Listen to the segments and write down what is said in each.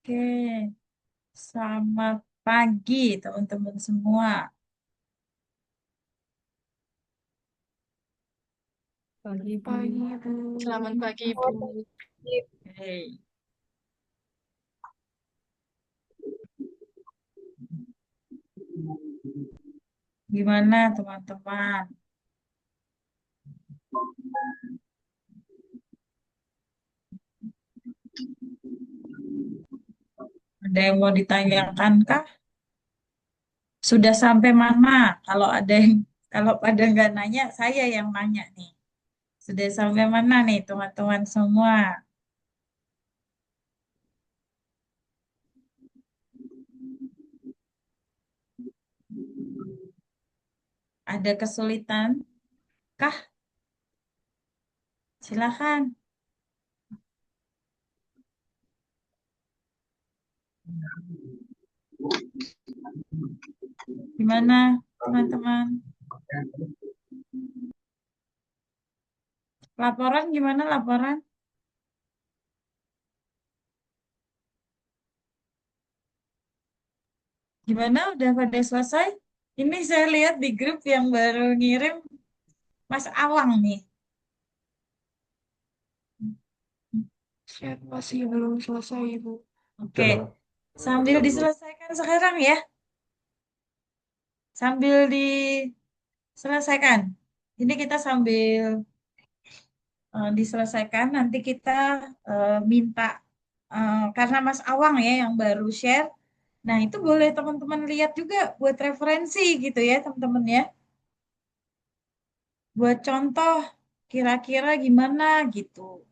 Oke, selamat pagi teman-teman semua. Pagi, Bu. Pagi, Bu. Selamat pagi, Bu. Oke, gimana teman-teman? Ada yang mau ditanyakan kah? Sudah sampai mana? Kalau pada nggak nanya, saya yang nanya nih. Sudah sampai mana nih teman-teman semua? Ada kesulitan kah? Silakan. Gimana teman-teman? Laporan gimana laporan? Gimana udah pada selesai? Ini saya lihat di grup yang baru ngirim Mas Awang nih. Chat masih belum selesai, Bu. Oke, sambil diselesaikan sekarang ya. Sambil diselesaikan. Ini kita sambil diselesaikan, nanti kita minta, karena Mas Awang ya yang baru share. Nah, itu boleh teman-teman lihat juga buat referensi gitu ya, teman-teman ya. Buat contoh, kira-kira gimana gitu.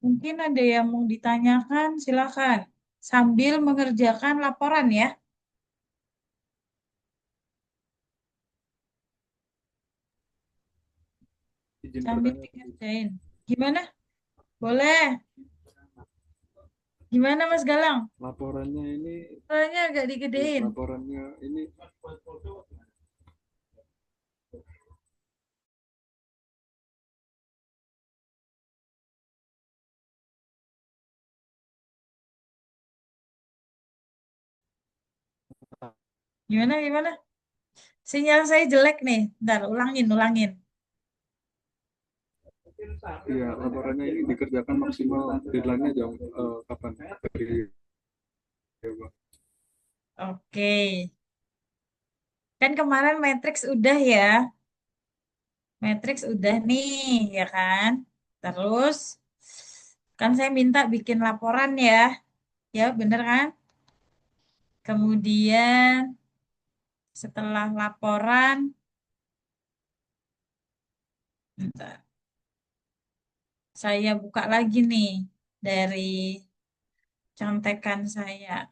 Mungkin ada yang mau ditanyakan, silakan. Sambil mengerjakan laporan ya. Izin Sambil bertanya, Bu. dikerjain. Gimana? Boleh. Gimana Mas Galang? Laporannya ini, Soalnya agak ya, digedein. laporannya ini Gimana? Sinyal saya jelek nih. Ntar, ulangin. ya laporannya ini dikerjakan maksimal, deadline-nya jam kapan? Dari ya, Bang. Oke. Kan kemarin Matrix udah ya. Matrix udah nih, ya kan? Terus, kan saya minta bikin laporan ya. Ya, bener kan? Kemudian, setelah laporan, bentar, saya buka lagi nih dari contekan saya.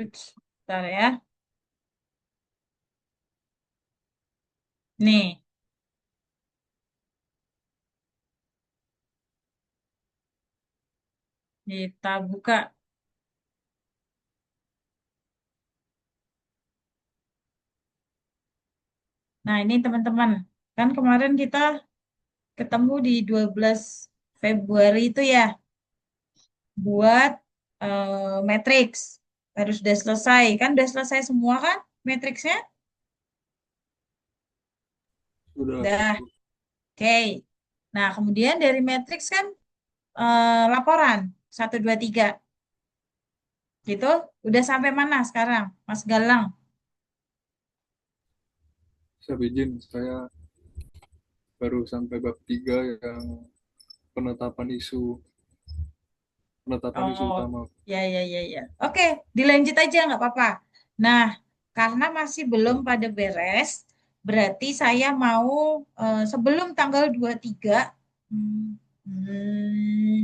Ups, bentar ya. Nih, kita buka. Nah, ini teman-teman. Kan kemarin kita ketemu di 12 Februari itu ya, buat Matrix. Harus udah selesai. Kan udah selesai semua kan Matrixnya? Sudah, Udah. Bu. Oke. Nah, kemudian dari Matrix kan laporan 1, 2, 3. Gitu. Udah sampai mana sekarang, Mas Galang? Saya izin, saya baru sampai bab 3 yang penetapan isu penetapan isu Oh, utama. ya. Oke, dilanjut aja nggak apa-apa. Nah, karena masih belum pada beres, berarti saya mau sebelum tanggal 23, hmm, hmm,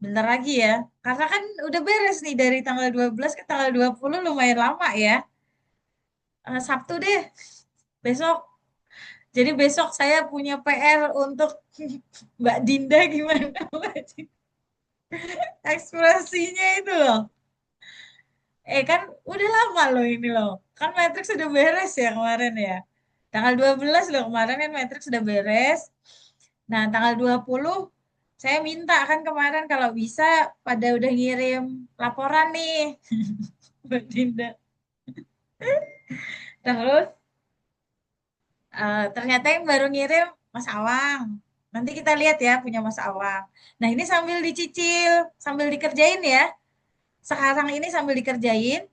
bentar lagi ya. Karena kan udah beres nih dari tanggal 12 ke tanggal 20 lumayan lama ya. Sabtu deh, besok. Jadi besok saya punya PR untuk Mbak Dinda gimana Mbak Dinda? Ekspresinya itu loh. Kan udah lama loh ini loh. Kan Matrix sudah beres ya kemarin ya. Tanggal 12 loh kemarin kan Matrix sudah beres. Nah, tanggal 20 saya minta kan kemarin kalau bisa pada udah ngirim laporan nih Mbak Dinda. Terus ternyata yang baru ngirim Mas Awang. Nanti kita lihat ya punya Mas Awang. Nah, ini sambil dicicil, sambil dikerjain ya. Sekarang ini sambil dikerjain.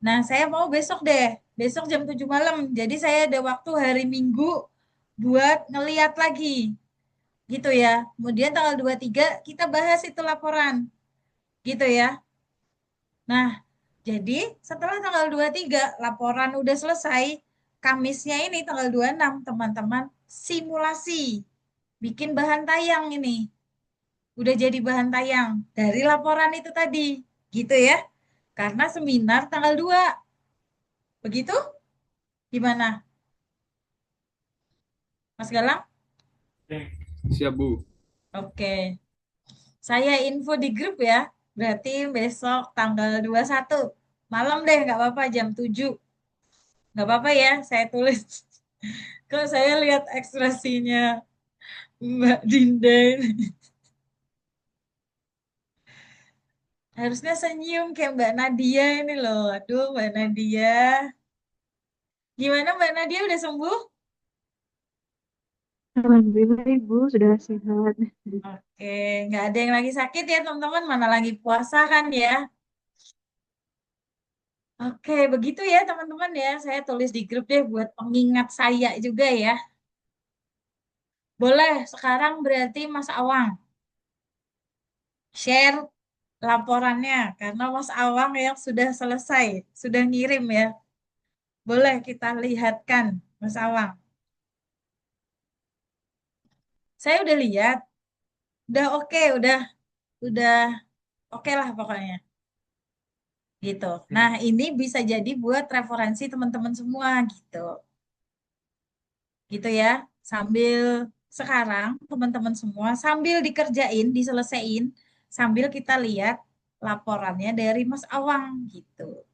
Nah, saya mau besok deh. Besok jam 7 malam. Jadi saya ada waktu hari Minggu buat ngeliat lagi. Gitu ya. Kemudian tanggal 23 kita bahas itu laporan. Gitu ya. Nah, jadi setelah tanggal 23 laporan udah selesai, Kamisnya ini tanggal 26 teman-teman simulasi. Bikin bahan tayang ini. Udah jadi bahan tayang dari laporan itu tadi. Gitu ya. Karena seminar tanggal 2. Begitu? Gimana? Mas Galang? Siap, Bu. Oke. Saya info di grup ya. Berarti besok tanggal 21. Malam deh, nggak apa-apa jam 7. Nggak apa-apa ya, saya tulis. Kok saya lihat ekspresinya Mbak Dinda ini. Harusnya senyum kayak Mbak Nadia ini loh. Aduh, Mbak Nadia. Gimana Mbak Nadia udah sembuh? Alhamdulillah Ibu sudah sehat. Oke, nggak ada yang lagi sakit ya teman-teman. Mana lagi puasa kan ya. Oke, begitu ya teman-teman ya. Saya tulis di grup deh buat pengingat saya juga ya. Boleh, sekarang berarti Mas Awang share laporannya karena Mas Awang yang sudah selesai, sudah ngirim ya. Boleh kita lihatkan Mas Awang. Saya udah lihat, udah oke, udah oke lah pokoknya. Gitu. Nah, ini bisa jadi buat referensi teman-teman semua gitu. Gitu ya. Sambil sekarang teman-teman semua sambil dikerjain, diselesain, sambil kita lihat laporannya dari Mas Awang gitu.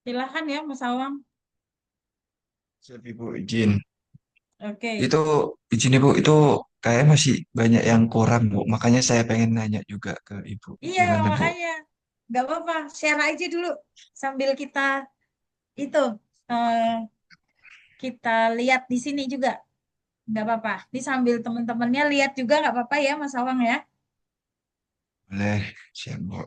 Silahkan ya Mas Awang. Siap Ibu izin. Oke. Itu izin Ibu itu kayak masih banyak yang kurang Bu. Makanya saya pengen nanya juga ke Ibu. Iya, Gimana Bu? makanya nggak apa-apa, share aja dulu sambil kita itu eh, kita lihat di sini juga, nggak apa-apa. Ini sambil teman-temannya lihat juga nggak apa-apa ya, Mas Awang ya. Boleh. Siap Bu.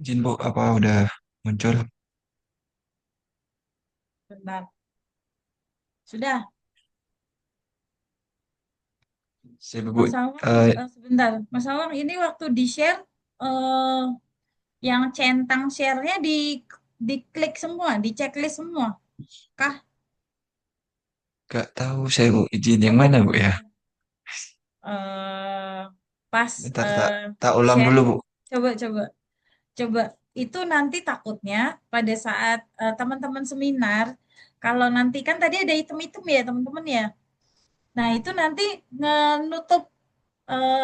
Izin Bu, apa udah muncul? Bentar, sudah, Siap Bu. Mas Awang. Eh, Sebentar, Mas Awang ini waktu di share yang centang share-nya diklik semua, di checklist semua, kah? Gak tahu saya Bu. Izin yang Coba mana Bu ya? coba eh pas Bentar tak eh, tak ulang share, dulu Bu. coba coba. Coba itu nanti takutnya pada saat teman-teman seminar, kalau nanti kan tadi ada item-item ya teman-teman ya. Nah itu nanti nutup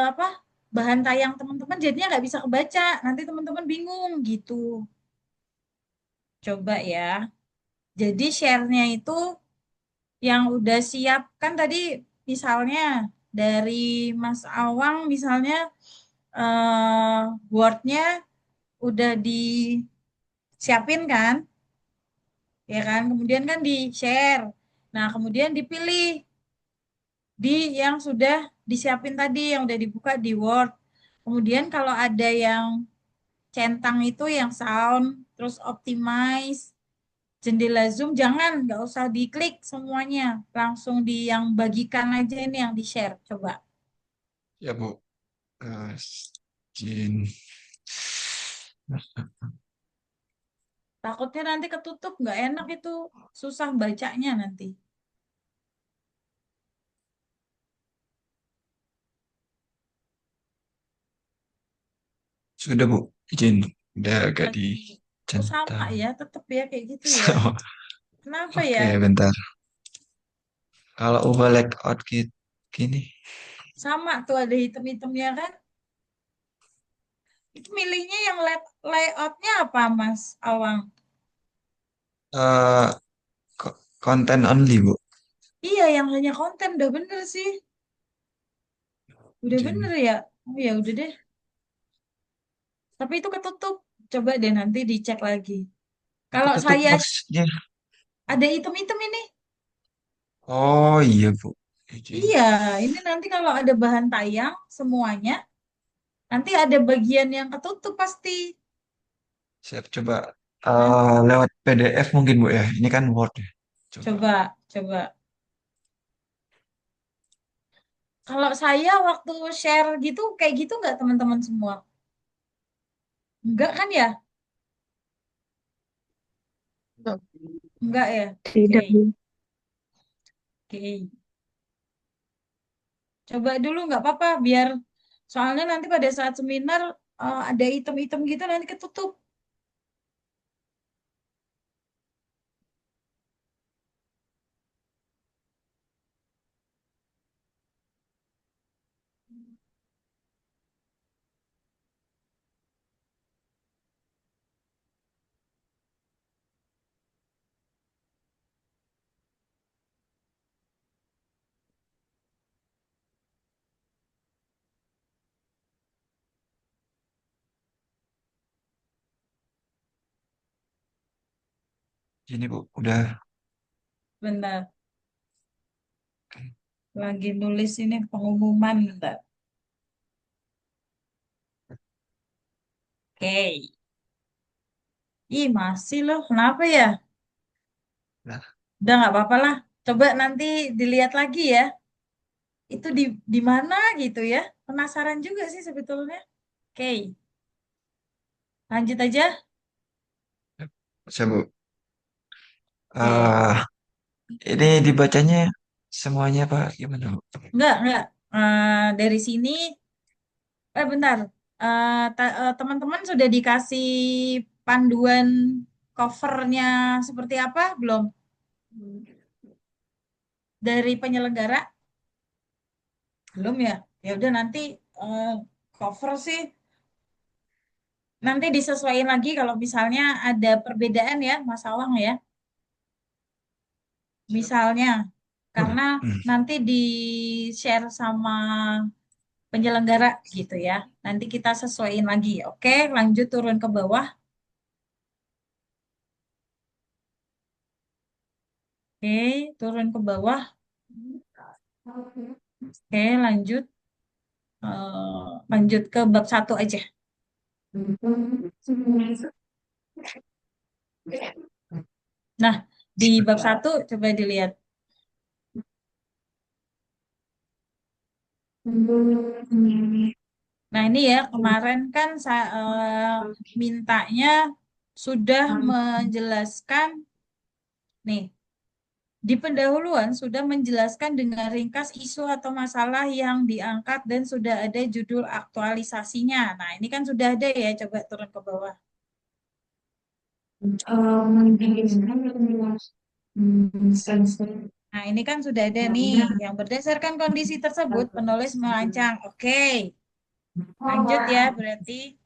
apa bahan tayang teman-teman jadinya nggak bisa kebaca. Nanti teman-teman bingung gitu. Coba ya. Jadi share-nya itu yang udah siap kan tadi misalnya dari Mas Awang misalnya Word-nya udah disiapin kan, ya kan? Kemudian kan di-share. Nah, kemudian dipilih di yang sudah disiapin tadi, yang udah dibuka di Word. Kemudian kalau ada yang centang itu yang sound, terus optimize, jendela Zoom, jangan, nggak usah diklik semuanya. Langsung di yang bagikan aja ini yang di-share. Coba. Ya, Bu. Eh, Jin. Takutnya nanti ketutup, nggak enak itu. Susah bacanya nanti. Sudah, Bu. Izin. Udah agak Lagi. Oh, sama dicentang. ya, tetap ya kayak gitu ya. Kenapa ya? Oke, bentar. Kalau ubah layout gini, Sama tuh ada hitam-hitamnya kan. Itu milihnya yang layoutnya apa, Mas Awang? eh konten only, Bu. Iya, yang hanya konten. Udah bener sih. Udah bener Izin. ya. Oh ya, udah deh. Tapi itu ketutup. Coba deh nanti dicek lagi. Itu Kalau ketutup saya maksudnya. ada hitam-hitam ini. Oh iya, Bu. Izin. Iya, ini nanti kalau ada bahan tayang semuanya, nanti ada bagian yang ketutup pasti. Siap, coba. Nanti Lewat PDF mungkin, Bu ya. Ini kan Word ya. Coba. coba. Kalau saya waktu share gitu, kayak gitu nggak teman-teman semua? Enggak kan ya? Enggak ya? Oke, Tidak, Bu. oke. Coba dulu nggak apa-apa, biar soalnya nanti pada saat seminar ada item-item gitu nanti ketutup. Ini, Bu. Udah. Benar, lagi nulis ini pengumuman bentar. Oke. Ih, masih loh. Kenapa ya? Nah, Udah nggak apa-apa lah. Coba nanti dilihat lagi ya. Itu di mana gitu ya. Penasaran juga sih sebetulnya. Oke, lanjut aja. bisa, Bu. Oke. eh ini dibacanya semuanya, Pak. Gimana, Bu? Enggak. Dari sini, bentar. Teman-teman sudah dikasih panduan covernya seperti apa? Belum? Dari penyelenggara? Belum ya? Ya udah nanti eh, cover sih. Nanti disesuaikan lagi kalau misalnya ada perbedaan ya, Mas Awang ya. Misalnya, karena Hmm. nanti di-share sama penyelenggara gitu ya. Nanti kita sesuaiin lagi. Oke, lanjut turun ke bawah. Oke, turun ke bawah. Oke, lanjut. Lanjut ke bab satu aja. Nah, di bab satu coba dilihat. Nah, ini ya, kemarin kan saya mintanya sudah menjelaskan, nih, di pendahuluan sudah menjelaskan dengan ringkas isu atau masalah yang diangkat dan sudah ada judul aktualisasinya. Nah, ini kan sudah ada ya, coba turun ke bawah. Nah, ini kan sudah ada nih, yang berdasarkan kondisi tersebut penulis merancang. Oke, lanjut ya, berarti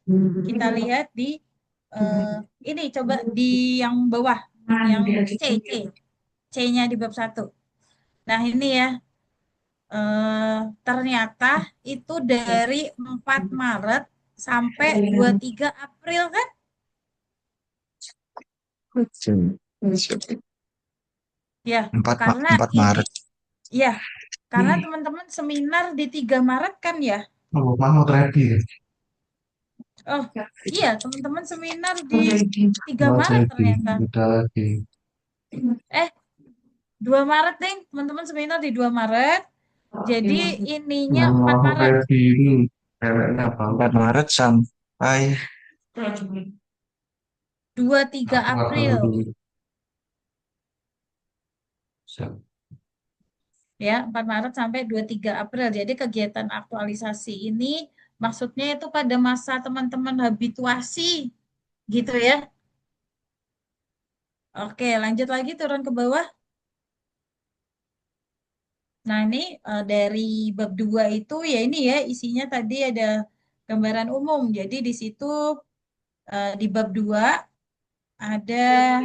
kita lihat di ini coba di yang bawah, yang C, C-nya di bab satu. Nah, ini ya, ternyata itu dari 4 Maret sampai 23 April kan? Ya, karena Empat ini Maret. ya, karena teman-teman seminar di 3 Maret kan ya? Oh, mau terakhir. Oh, iya, teman-teman seminar di 3 Maret ternyata. Udah lagi. Eh, 2 Maret, deh, teman-teman seminar di 2 Maret. Jadi ininya 4 Mau Maret. ready ini. Ceweknya apa? 4 Maret sampai 23 aku nggak tahu April. dulu. Siap. Ya, 4 Maret sampai 23 April. Jadi kegiatan aktualisasi ini maksudnya itu pada masa teman-teman habituasi gitu ya. Oke, lanjut lagi turun ke bawah. Nah, ini dari bab 2 itu ya ini ya isinya tadi ada gambaran umum. Jadi di situ di bab 2 ada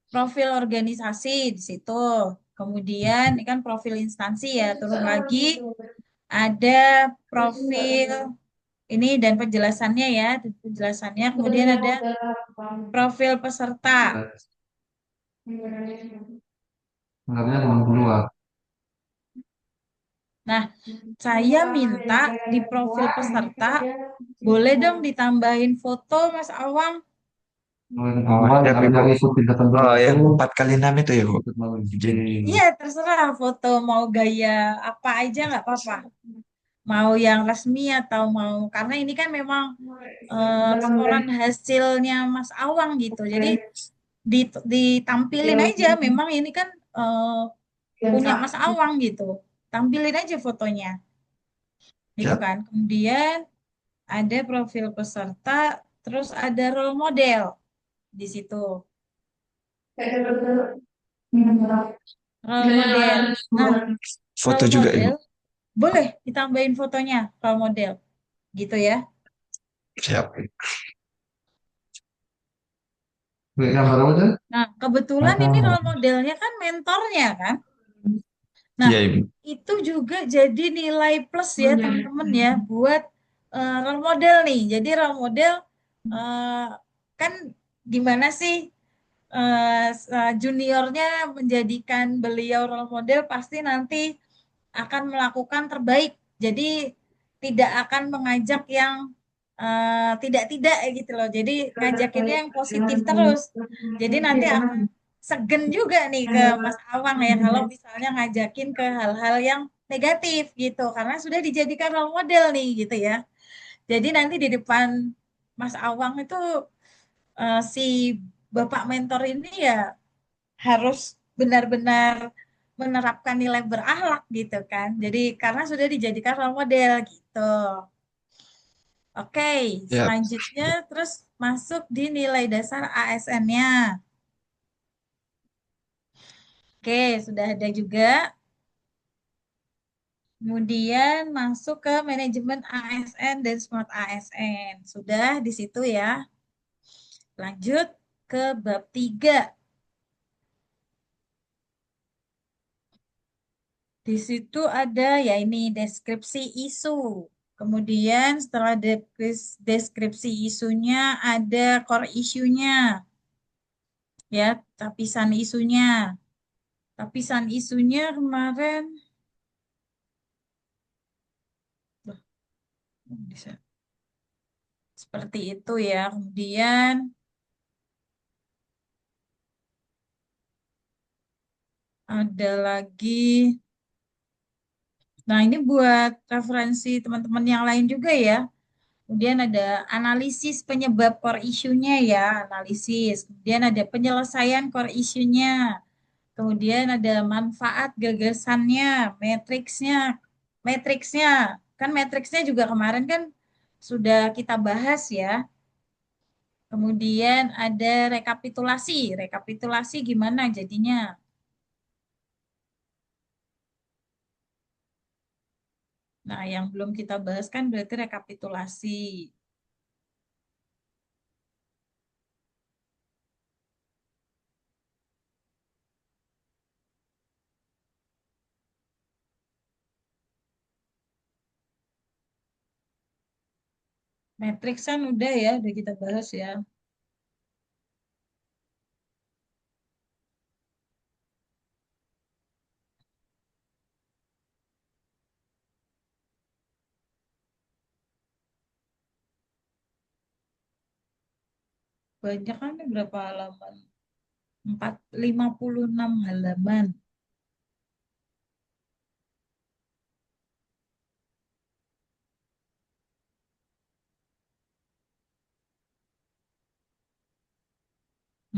profil organisasi di situ. Kemudian ini kan profil instansi ya, turun lagi ada profil ini dan penjelasannya ya, penjelasannya. Kemudian ada profil peserta. Sebenarnya 62. Nah, saya minta di profil peserta boleh dong ditambahin foto Mas Awang. Oh, ada Oh, yang 4x6 itu ya, Bu? Jadi, Iya, terserah foto mau gaya apa aja nggak apa-apa. Mau yang resmi atau mau karena ini kan memang laporan hasilnya Mas Awang gitu. Jadi ditampilin aja. Memang ini kan punya Mas Awang gitu. Tampilin aja fotonya, gitu siap. kan. Kemudian ada profil peserta, terus ada role model di situ. Role model. Nah, Foto role juga, Ibu. model boleh ditambahin fotonya role model, gitu ya. Siap. Gambar apa tuh? Nah, kebetulan ini role modelnya kan mentornya kan. Nah, Iya, Ibu. itu juga jadi nilai plus ya teman-teman ya buat role model nih. Jadi role model eh, kan gimana sih juniornya menjadikan beliau role model pasti nanti akan melakukan terbaik. Jadi tidak akan mengajak yang tidak-tidak gitu loh. Jadi ngajakinnya yang positif terus. Jadi nanti akan segen juga nih ke Mas Awang ya kalau misalnya ngajakin ke hal-hal yang negatif gitu karena sudah dijadikan role model nih gitu ya. Jadi nanti di depan Mas Awang itu si Bapak mentor ini ya harus benar-benar menerapkan nilai berakhlak gitu kan. Jadi karena sudah dijadikan role model gitu. Oke, Siap. selanjutnya terus masuk di nilai dasar ASN-nya. Oke, sudah ada juga. Kemudian masuk ke manajemen ASN dan smart ASN. Sudah di situ ya. Lanjut ke bab 3. Di situ ada ya ini deskripsi isu. Kemudian setelah deskripsi isunya ada core isunya. Ya, tapisan isunya. Tapisan isunya kemarin Loh, bisa seperti itu ya. Kemudian ada lagi. Nah, ini buat referensi teman-teman yang lain juga ya. Kemudian ada analisis penyebab core issue-nya ya, analisis. Kemudian ada penyelesaian core issue-nya. Kemudian ada manfaat gagasannya, matriksnya. Matriksnya, kan matriksnya juga kemarin kan sudah kita bahas ya. Kemudian ada rekapitulasi. Rekapitulasi gimana jadinya? Nah, yang belum kita bahas kan berarti rekapitulasi. Matrixan udah ya, udah kita bahas ya. Banyak kan nih, berapa halaman? 56 halaman.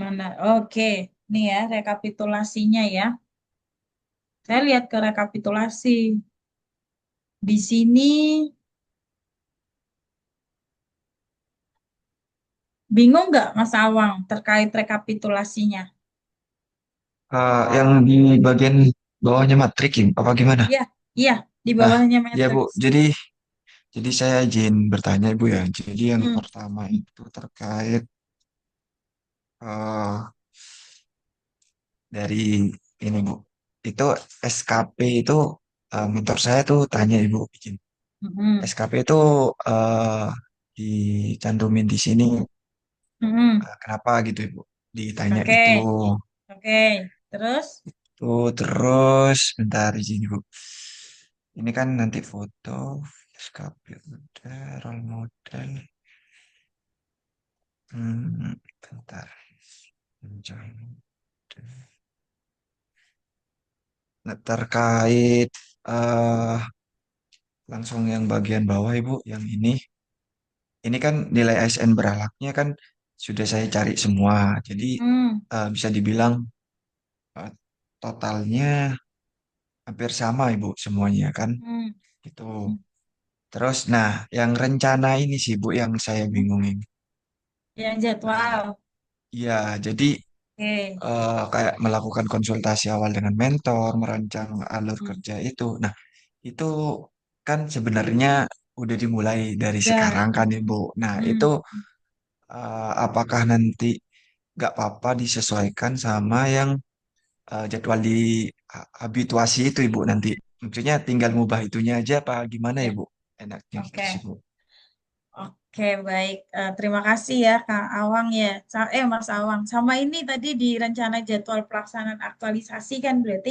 Mana? Oke, nih ya rekapitulasinya ya. Saya lihat ke rekapitulasi. Di sini bingung nggak Mas Awang terkait rekapitulasinya? Yang di bagian bawahnya matriks apa gimana? Iya, iya, di Nah, bawahnya ya Bu. matriks. Jadi saya izin bertanya Bu ya. Jadi yang Hmm, pertama itu terkait eh, dari ini Bu. Itu SKP itu mentor saya tuh tanya Ibu izin. hmm, SKP itu eh, dicantumin di sini hmm. kenapa gitu Ibu? Ditanya Oke, itu. oke. Terus, Tuh terus bentar izin Ibu. Ini kan nanti foto SKP udah role model. Bentar. Jangan. Nah, terkait eh langsung yang bagian bawah Ibu, yang ini kan nilai ASN beralaknya kan sudah saya cari semua. Jadi hmm, bisa dibilang eh, totalnya hampir sama Ibu semuanya kan. hmm, Gitu. hmm, Terus nah, yang rencana ini sih Bu yang saya hmm. bingungin. Yang Eh, jadwal. Iya, jadi Oke. kayak melakukan konsultasi awal dengan mentor, merancang alur Hmm. kerja itu. Nah, itu kan sebenarnya udah dimulai dari Udah. sekarang kan Ibu. Nah, itu Hmm. apakah nanti nggak apa-apa disesuaikan sama yang jadwal di habituasi itu Ibu nanti? Maksudnya tinggal ngubah itunya aja apa gimana Ya, Ibu? Enaknya gitu sih oke. Bu. Oke, baik. Terima kasih ya, Kak Awang ya. Mas Awang. Sama ini tadi di rencana jadwal pelaksanaan aktualisasi kan berarti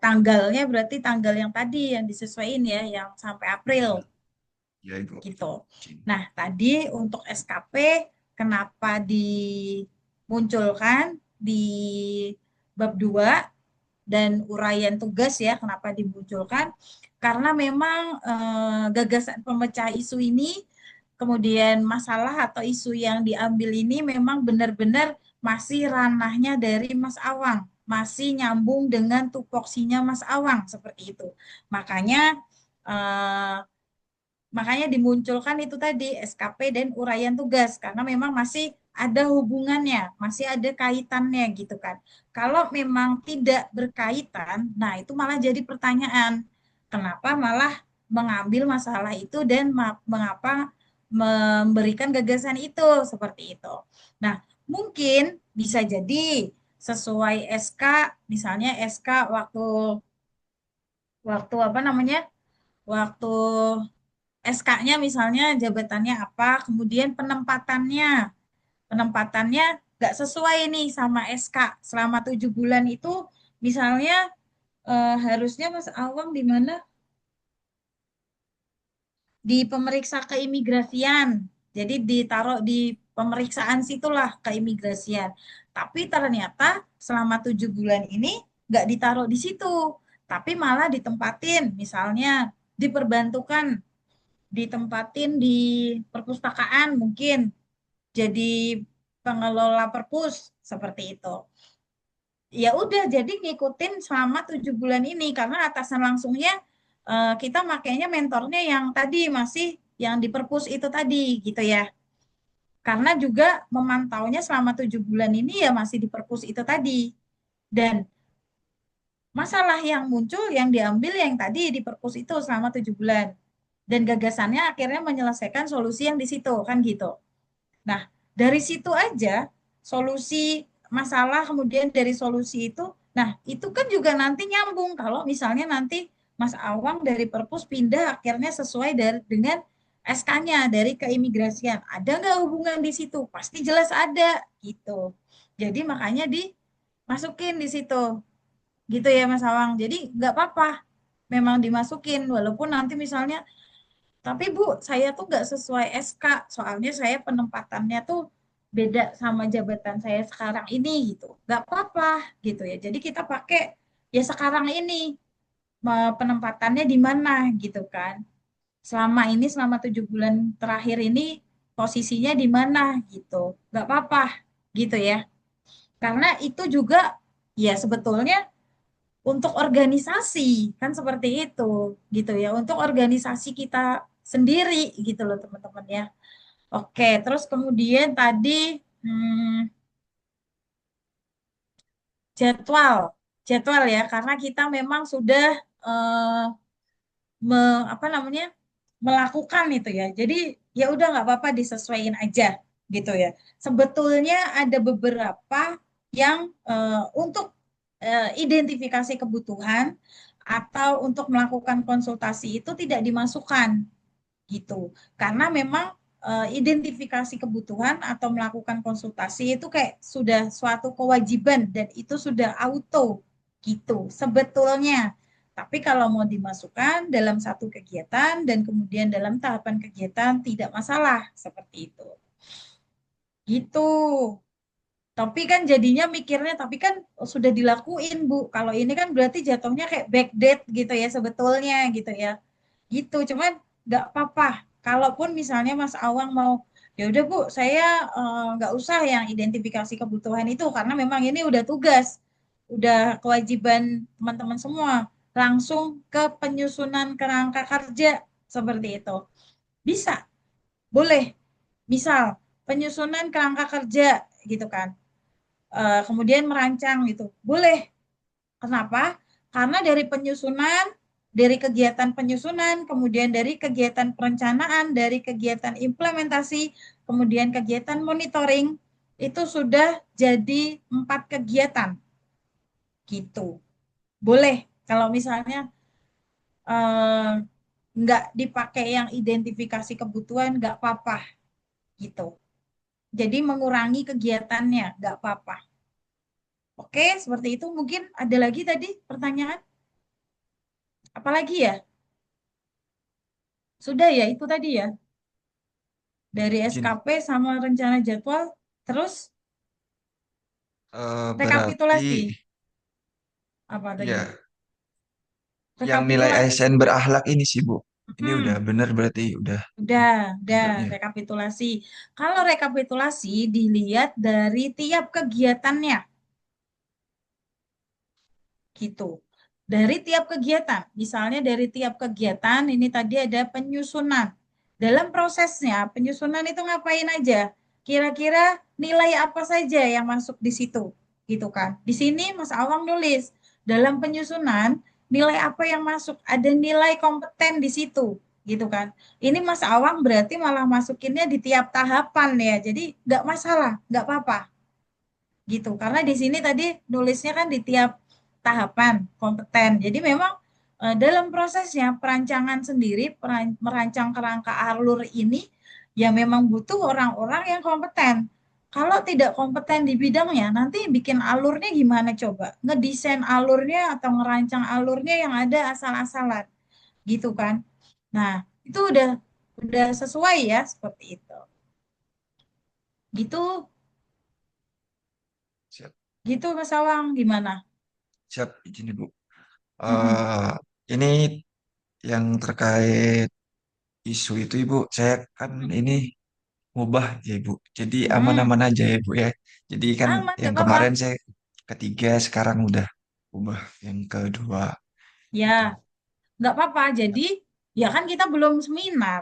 tanggalnya berarti tanggal yang tadi yang disesuaikan ya, yang sampai April Ya, ya Ibu. gitu. Nah, tadi untuk SKP kenapa dimunculkan di bab 2 dan uraian tugas ya, kenapa dimunculkan? Karena memang gagasan pemecah isu ini, kemudian masalah atau isu yang diambil ini memang benar-benar masih ranahnya dari Mas Awang, masih nyambung dengan tupoksinya Mas Awang seperti itu. Makanya eh, makanya dimunculkan itu tadi SKP dan uraian tugas karena memang masih ada hubungannya, masih ada kaitannya gitu kan. Kalau memang tidak berkaitan, nah itu malah jadi pertanyaan. Kenapa malah mengambil masalah itu dan mengapa memberikan gagasan itu seperti itu. Nah, mungkin bisa jadi sesuai SK, misalnya SK waktu waktu apa namanya? Waktu SK-nya misalnya jabatannya apa, kemudian penempatannya nggak sesuai nih sama SK selama 7 bulan itu, misalnya harusnya Mas Awang di mana? Di pemeriksa keimigrasian. Jadi ditaruh di pemeriksaan situlah keimigrasian. Tapi ternyata selama 7 bulan ini nggak ditaruh di situ, tapi malah ditempatin, misalnya diperbantukan, ditempatin di perpustakaan mungkin jadi pengelola perpus seperti itu. Ya udah jadi ngikutin selama 7 bulan ini karena atasan langsungnya kita makainya mentornya yang tadi masih yang di perpus itu tadi gitu ya. Karena juga memantaunya selama 7 bulan ini ya masih di perpus itu tadi. Dan masalah yang muncul yang diambil yang tadi di perpus itu selama 7 bulan. Dan gagasannya akhirnya menyelesaikan solusi yang di situ kan gitu. Nah, dari situ aja solusi masalah, kemudian dari solusi itu, nah itu kan juga nanti nyambung kalau misalnya nanti Mas Awang dari perpus pindah akhirnya sesuai dengan SK-nya dari keimigrasian. Ada nggak hubungan di situ? Pasti jelas ada gitu. Jadi makanya dimasukin di situ. Gitu ya Mas Awang. Jadi nggak apa-apa. Memang dimasukin walaupun nanti misalnya tapi Bu, saya tuh nggak sesuai SK, soalnya saya penempatannya tuh beda sama jabatan saya sekarang ini gitu. Nggak apa-apa gitu ya. Jadi kita pakai ya sekarang ini penempatannya di mana gitu kan. Selama ini, selama 7 bulan terakhir ini posisinya di mana gitu. Nggak apa-apa gitu ya. Karena itu juga ya sebetulnya untuk organisasi kan seperti itu gitu ya untuk organisasi kita sendiri gitu loh teman-teman ya. Oke, terus kemudian tadi hmm, jadwal jadwal ya karena kita memang sudah eh, apa namanya melakukan itu ya. Jadi ya udah nggak apa-apa disesuaikan aja gitu ya. Sebetulnya ada beberapa yang untuk identifikasi kebutuhan atau untuk melakukan konsultasi itu tidak dimasukkan gitu. Karena memang identifikasi kebutuhan atau melakukan konsultasi itu kayak sudah suatu kewajiban dan itu sudah auto gitu sebetulnya. Tapi kalau mau dimasukkan dalam satu kegiatan dan kemudian dalam tahapan kegiatan tidak masalah seperti itu. Gitu. Tapi kan jadinya mikirnya, tapi kan sudah dilakuin, Bu. Kalau ini kan berarti jatuhnya kayak backdate gitu ya sebetulnya gitu ya. Gitu, cuman nggak apa-apa. Kalaupun misalnya Mas Awang mau, ya udah Bu, saya nggak usah yang identifikasi kebutuhan itu karena memang ini udah tugas, udah kewajiban teman-teman semua. Langsung ke penyusunan kerangka kerja seperti itu. Bisa, boleh. Misal penyusunan kerangka kerja gitu kan. Kemudian merancang gitu. Boleh. Kenapa? Karena dari penyusunan, dari kegiatan penyusunan, kemudian dari kegiatan perencanaan, dari kegiatan implementasi, kemudian kegiatan monitoring, itu sudah jadi 4 kegiatan. Gitu. Boleh. Kalau misalnya eh, nggak dipakai yang identifikasi kebutuhan, nggak apa-apa. Gitu. Jadi mengurangi kegiatannya, nggak apa-apa. Oke, seperti itu. Mungkin ada lagi tadi pertanyaan? Apalagi ya? Sudah ya, itu tadi ya. Dari Izin. SKP sama rencana jadwal, terus Berarti rekapitulasi. Apa tadi? ya yang nilai Rekapitulasi. ASN berakhlak ini sih Bu. Ini udah Hmm, bener berarti udah udah, bentuknya. rekapitulasi. Kalau rekapitulasi dilihat dari tiap kegiatannya, gitu. Dari tiap kegiatan, misalnya dari tiap kegiatan, ini tadi ada penyusunan. Dalam prosesnya, penyusunan itu ngapain aja? Kira-kira nilai apa saja yang masuk di situ, gitu kan? Di sini Mas Awang nulis, dalam penyusunan, nilai apa yang masuk? Ada nilai kompeten di situ, gitu kan? Ini Mas Awang berarti malah masukinnya di tiap tahapan ya, jadi nggak masalah, nggak apa-apa gitu. Karena di sini tadi nulisnya kan di tiap tahapan kompeten. Jadi memang dalam prosesnya perancangan sendiri, merancang kerangka alur ini ya memang butuh orang-orang yang kompeten. Kalau tidak kompeten di bidangnya, nanti bikin alurnya gimana coba? Ngedesain alurnya atau ngerancang alurnya yang ada asal-asalan, gitu kan? Nah, itu udah sesuai ya seperti itu. Gitu, Siap, gitu Mas Awang, gimana? siap izin Ibu. Mm-mm. Eh ini yang terkait isu itu Ibu, saya kan ini ngubah ya Ibu. Jadi Mm-mm. aman-aman aja ya Ibu ya. Jadi kan Aman, gak yang apa-apa. kemarin saya ketiga, sekarang udah ubah yang kedua Ya, itu. nggak apa-apa. Jadi, ya kan kita belum seminar.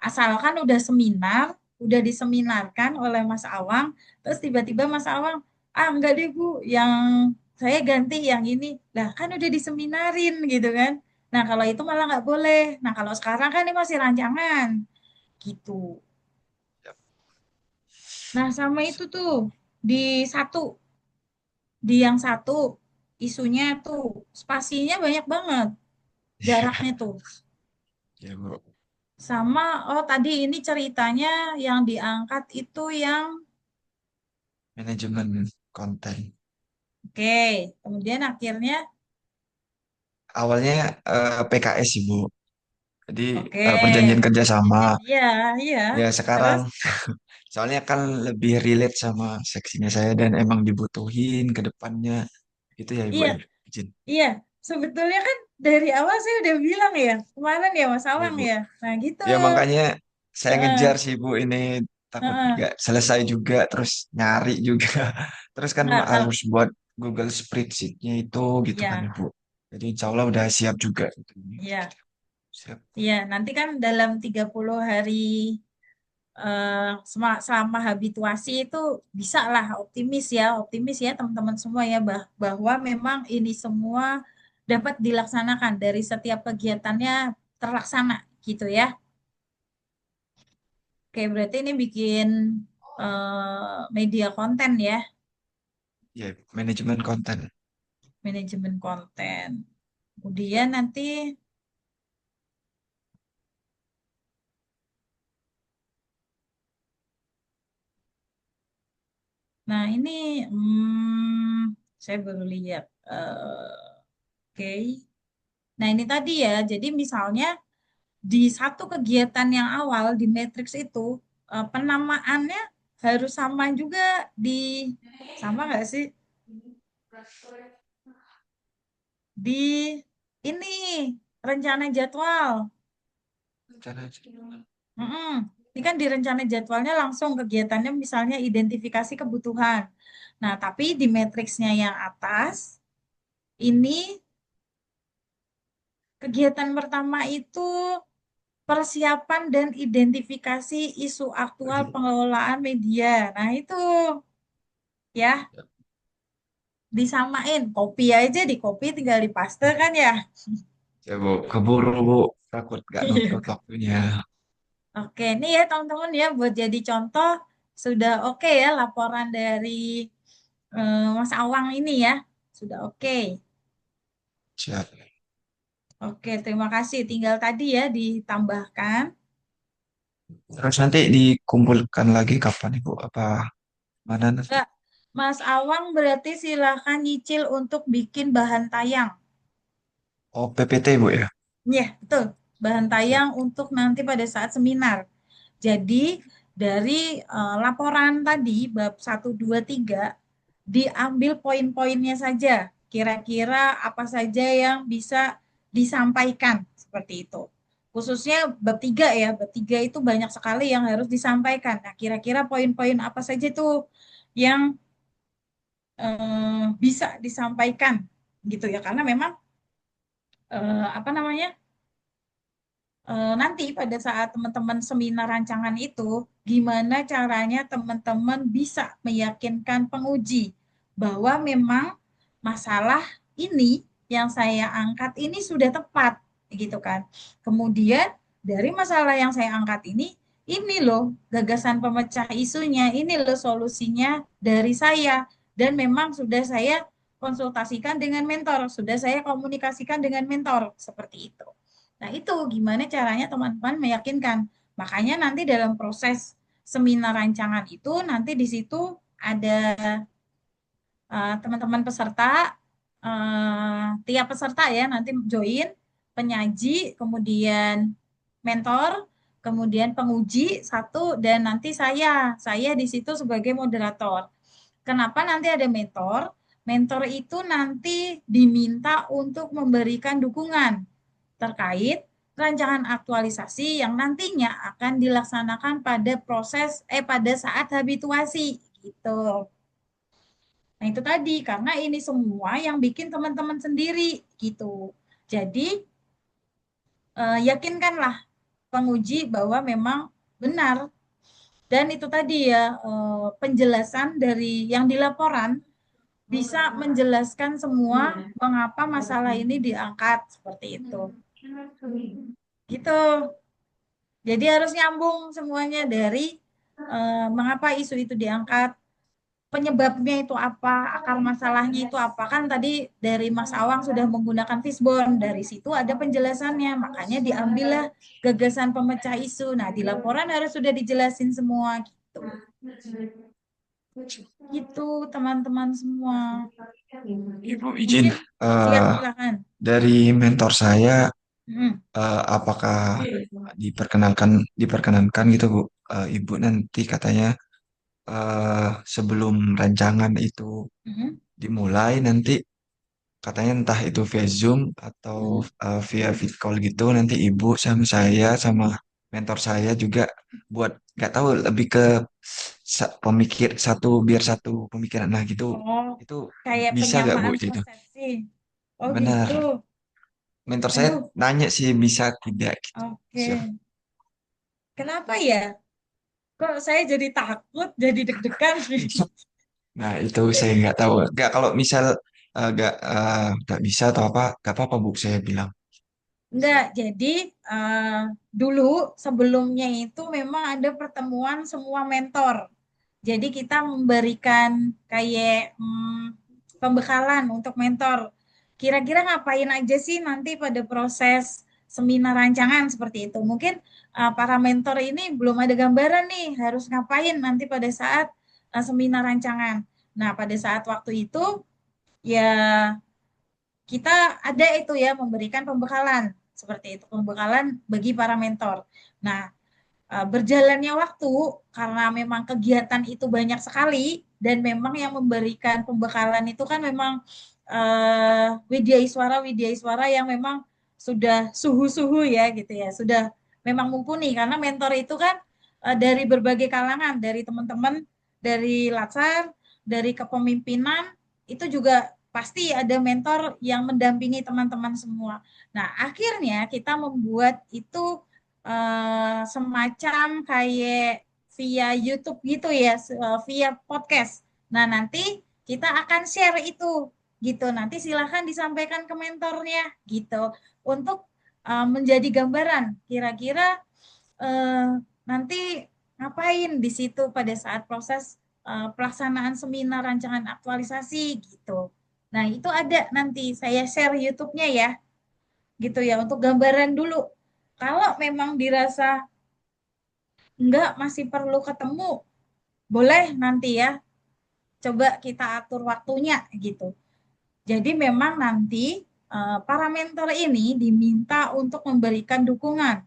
Asalkan udah seminar, udah diseminarkan oleh Mas Awang, terus tiba-tiba Mas Awang, ah enggak deh Bu, yang saya ganti yang ini. Lah kan udah diseminarin gitu kan. Nah kalau itu malah nggak boleh. Nah kalau sekarang kan ini masih rancangan gitu. Siap. Nah sama itu tuh di satu, di yang satu isunya tuh spasinya banyak banget jaraknya tuh. Ya Bu. Sama, oh tadi ini ceritanya yang diangkat itu yang, Manajemen konten. oke, kemudian akhirnya, Awalnya PKS Ibu. Jadi oke, perjanjian kerjasama. perjanjian, iya, iya, Ya terus, sekarang soalnya kan lebih relate sama seksinya saya dan emang dibutuhin ke depannya. Gitu ya Ibu iya, ya. Izin. iya, sebetulnya kan dari awal saya udah bilang ya, kemarin ya Mas Ya Awang Bu. ya, nah gitu, Ya makanya saya ngejar Heeh, sih Bu ini takut heeh. nggak selesai juga terus nyari juga. Terus kan Nah, kalau, harus buat Google Spreadsheet-nya itu gitu kan ya, Ibu. Jadi insya Allah udah siap juga gitu. ya, Siap. ya, nanti kan dalam 30 hari selama habituasi itu bisa lah optimis ya teman-teman semua ya bahwa memang ini semua dapat dilaksanakan dari setiap kegiatannya terlaksana gitu ya. Oke, berarti ini bikin media konten ya, Ya, manajemen konten. manajemen konten. Kemudian nanti, nah ini saya baru lihat. Oke, nah ini tadi ya, jadi misalnya di satu kegiatan yang awal di matriks itu penamaannya harus sama juga di sama nggak sih di ini rencana jadwal. Cara Mm-mm. Ini kan di rencana jadwalnya langsung kegiatannya misalnya identifikasi kebutuhan. Nah, tapi di matriksnya yang atas ini kegiatan pertama itu persiapan dan identifikasi isu aktual bagi. pengelolaan media. Nah, itu ya disamain copy aja di copy tinggal di paste kan ya. Ya Bu, keburu Bu, takut gak nuntut Iya. waktunya. Oke, ini ya teman-teman ya buat jadi contoh sudah oke ya laporan dari Mas Awang ini ya sudah oke. Siap. Oke, terima kasih. Tinggal tadi ya ditambahkan. Terus nanti dikumpulkan lagi kapan Ibu? Apa mana nanti? Enggak, Mas Awang berarti silahkan nyicil untuk bikin bahan tayang. Oh, PPT Bu ya? Ya, betul. Bahan Siap. tayang untuk nanti pada saat seminar. Jadi dari laporan tadi bab 1, 2, 3 diambil poin-poinnya saja. Kira-kira apa saja yang bisa disampaikan seperti itu. Khususnya bab 3 ya, bab 3 itu banyak sekali yang harus disampaikan. Nah, kira-kira poin-poin apa saja tuh yang bisa disampaikan gitu ya. Karena memang apa namanya? Nanti pada saat teman-teman seminar rancangan itu, gimana caranya teman-teman bisa meyakinkan penguji bahwa memang masalah ini yang saya angkat ini sudah tepat, gitu kan. Kemudian dari masalah yang saya angkat ini loh gagasan pemecah isunya, ini loh solusinya dari saya, dan memang sudah saya konsultasikan dengan mentor, sudah saya komunikasikan dengan mentor, seperti itu. Nah, itu gimana caranya teman-teman meyakinkan. Makanya nanti dalam proses seminar rancangan itu, nanti di situ ada teman-teman peserta, tiap peserta ya nanti join, penyaji, kemudian mentor, kemudian penguji satu, dan nanti saya di situ sebagai moderator. Kenapa nanti ada mentor? Mentor itu nanti diminta untuk memberikan dukungan terkait rancangan aktualisasi yang nantinya akan dilaksanakan pada pada saat habituasi gitu. Nah, itu tadi karena ini semua yang bikin teman-teman sendiri gitu. Jadi, yakinkanlah penguji bahwa memang benar dan itu tadi ya penjelasan dari yang dilaporan bisa menjelaskan semua mengapa masalah ini diangkat seperti itu. Gitu. Jadi harus nyambung semuanya dari mengapa isu itu diangkat, penyebabnya itu apa, akar masalahnya itu apa. Kan tadi dari Mas Awang sudah menggunakan fishbone, dari situ ada penjelasannya, makanya diambillah gagasan pemecah isu. Nah, di laporan harus sudah dijelasin semua gitu. Gitu teman-teman semua. Ibu izin, Mungkin siap, eh, silakan. dari mentor saya, Mm. apakah diperkenankan gitu Bu, Ibu nanti katanya sebelum rancangan itu Mm. dimulai nanti katanya entah itu via Zoom atau via vid call gitu nanti Ibu sama saya sama mentor saya juga buat nggak tahu lebih ke pemikir satu biar satu pemikiran nah gitu Oh, itu kayak bisa gak Bu penyamaan gitu? persepsi. Oh gitu. Benar. Mentor saya Aduh, nanya sih bisa tidak gitu. oke. Siap. Kenapa ya? Kok saya jadi takut, jadi deg-degan sih. Nah itu saya nggak tahu. Nggak kalau misal nggak bisa atau apa nggak apa-apa Bu saya bilang. Enggak, jadi eh, dulu sebelumnya itu memang ada pertemuan semua mentor. Jadi kita memberikan kayak pembekalan untuk mentor. Kira-kira ngapain aja sih nanti pada proses seminar rancangan seperti itu. Mungkin para mentor ini belum ada gambaran nih harus ngapain nanti pada saat seminar rancangan. Nah, pada saat waktu itu ya kita ada itu ya memberikan pembekalan seperti itu, pembekalan bagi para mentor. Nah, berjalannya waktu karena memang kegiatan itu banyak sekali dan memang yang memberikan pembekalan itu kan memang Widya Iswara yang memang sudah suhu-suhu ya gitu ya, sudah memang mumpuni karena mentor itu kan dari berbagai kalangan, dari teman-teman, dari latsar, dari kepemimpinan itu juga pasti ada mentor yang mendampingi teman-teman semua. Nah, akhirnya kita membuat itu semacam kayak via YouTube gitu ya, via podcast. Nah, nanti kita akan share itu gitu. Nanti silahkan disampaikan ke mentornya gitu untuk menjadi gambaran kira-kira nanti ngapain di situ pada saat proses pelaksanaan seminar rancangan aktualisasi gitu. Nah, itu ada nanti saya share YouTube-nya ya, gitu ya, untuk gambaran dulu. Kalau memang dirasa enggak masih perlu ketemu, boleh nanti ya, coba kita atur waktunya gitu. Jadi memang nanti para mentor ini diminta untuk memberikan dukungan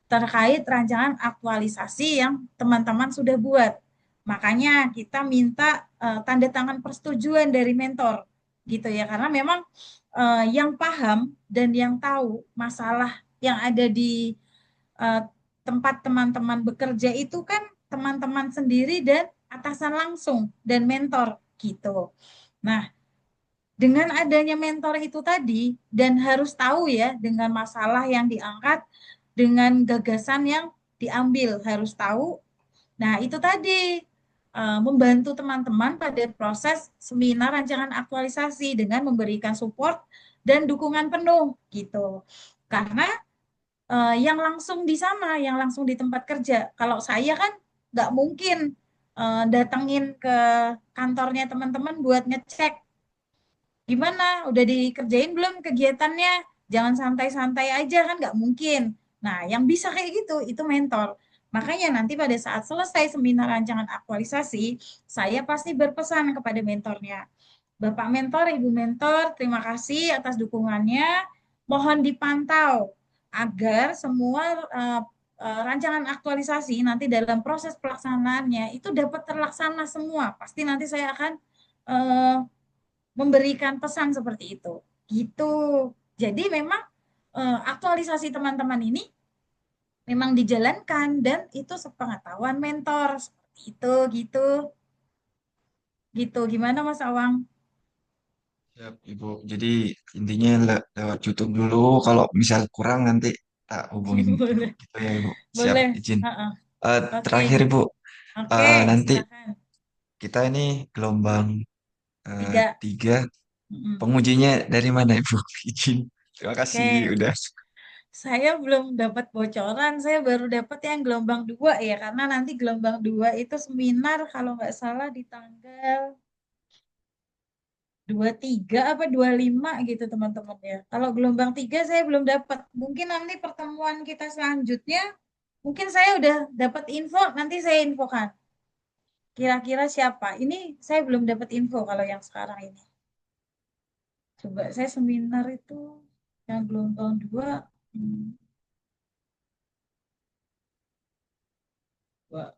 terkait rancangan aktualisasi yang teman-teman sudah buat. Makanya kita minta tanda tangan persetujuan dari mentor gitu ya, karena memang yang paham dan yang tahu masalah yang ada di eh, tempat teman-teman bekerja itu kan teman-teman sendiri dan atasan langsung dan mentor gitu. Nah, dengan adanya mentor itu tadi dan harus tahu ya dengan masalah yang diangkat, dengan gagasan yang diambil, harus tahu. Nah, itu tadi membantu teman-teman pada proses seminar rancangan aktualisasi dengan memberikan support dan dukungan penuh gitu. Karena yang langsung di sana, yang langsung di tempat kerja. Kalau saya kan nggak mungkin datengin ke kantornya teman-teman buat ngecek gimana, udah dikerjain belum kegiatannya, jangan santai-santai aja kan nggak mungkin. Nah, yang bisa kayak gitu itu mentor. Makanya nanti pada saat selesai seminar rancangan aktualisasi, saya pasti berpesan kepada mentornya. Bapak mentor, Ibu mentor, terima kasih atas dukungannya. Mohon dipantau agar semua rancangan aktualisasi nanti dalam proses pelaksanaannya itu dapat terlaksana semua. Pasti nanti saya akan eh, memberikan pesan seperti itu. Gitu. Jadi memang aktualisasi teman-teman ini memang dijalankan dan itu sepengetahuan mentor seperti itu gitu. Gitu. Gimana Mas Awang? Siap, Ibu. Jadi intinya lewat YouTube dulu. Kalau misal kurang nanti tak hubungin Ibu. Boleh. Gitu ya Ibu. Siap, Boleh. izin. Heeh. Oke. Terakhir Ibu, Oke, nanti silakan. kita ini gelombang 3. 3. Mm-mm. Pengujinya dari mana Ibu? Izin. Terima kasih Oke. udah. Saya belum dapat bocoran, saya baru dapat yang gelombang 2 ya, karena nanti gelombang 2 itu seminar kalau nggak salah di tanggal 23 apa 25 gitu teman-teman ya. Kalau gelombang 3 saya belum dapat. Mungkin nanti pertemuan kita selanjutnya, mungkin saya udah dapat info, nanti saya infokan. Kira-kira siapa? Ini saya belum dapat info kalau yang sekarang ini. Coba saya seminar itu yang gelombang 2. hmm, Wah,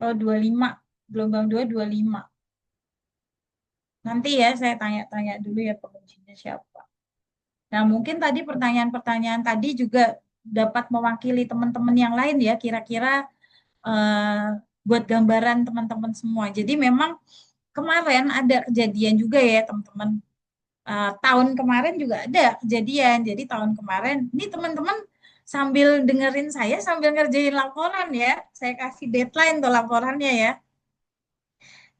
oh 25. Gelombang 2 25. Nanti ya saya tanya-tanya dulu ya pengujinya siapa. Nah, mungkin tadi pertanyaan-pertanyaan tadi juga dapat mewakili teman-teman yang lain ya, kira-kira eh, buat gambaran teman-teman semua. Jadi memang kemarin ada kejadian juga ya teman-teman. Tahun kemarin juga ada kejadian. Jadi tahun kemarin, ini teman-teman sambil dengerin saya sambil ngerjain laporan ya. Saya kasih deadline tuh laporannya ya.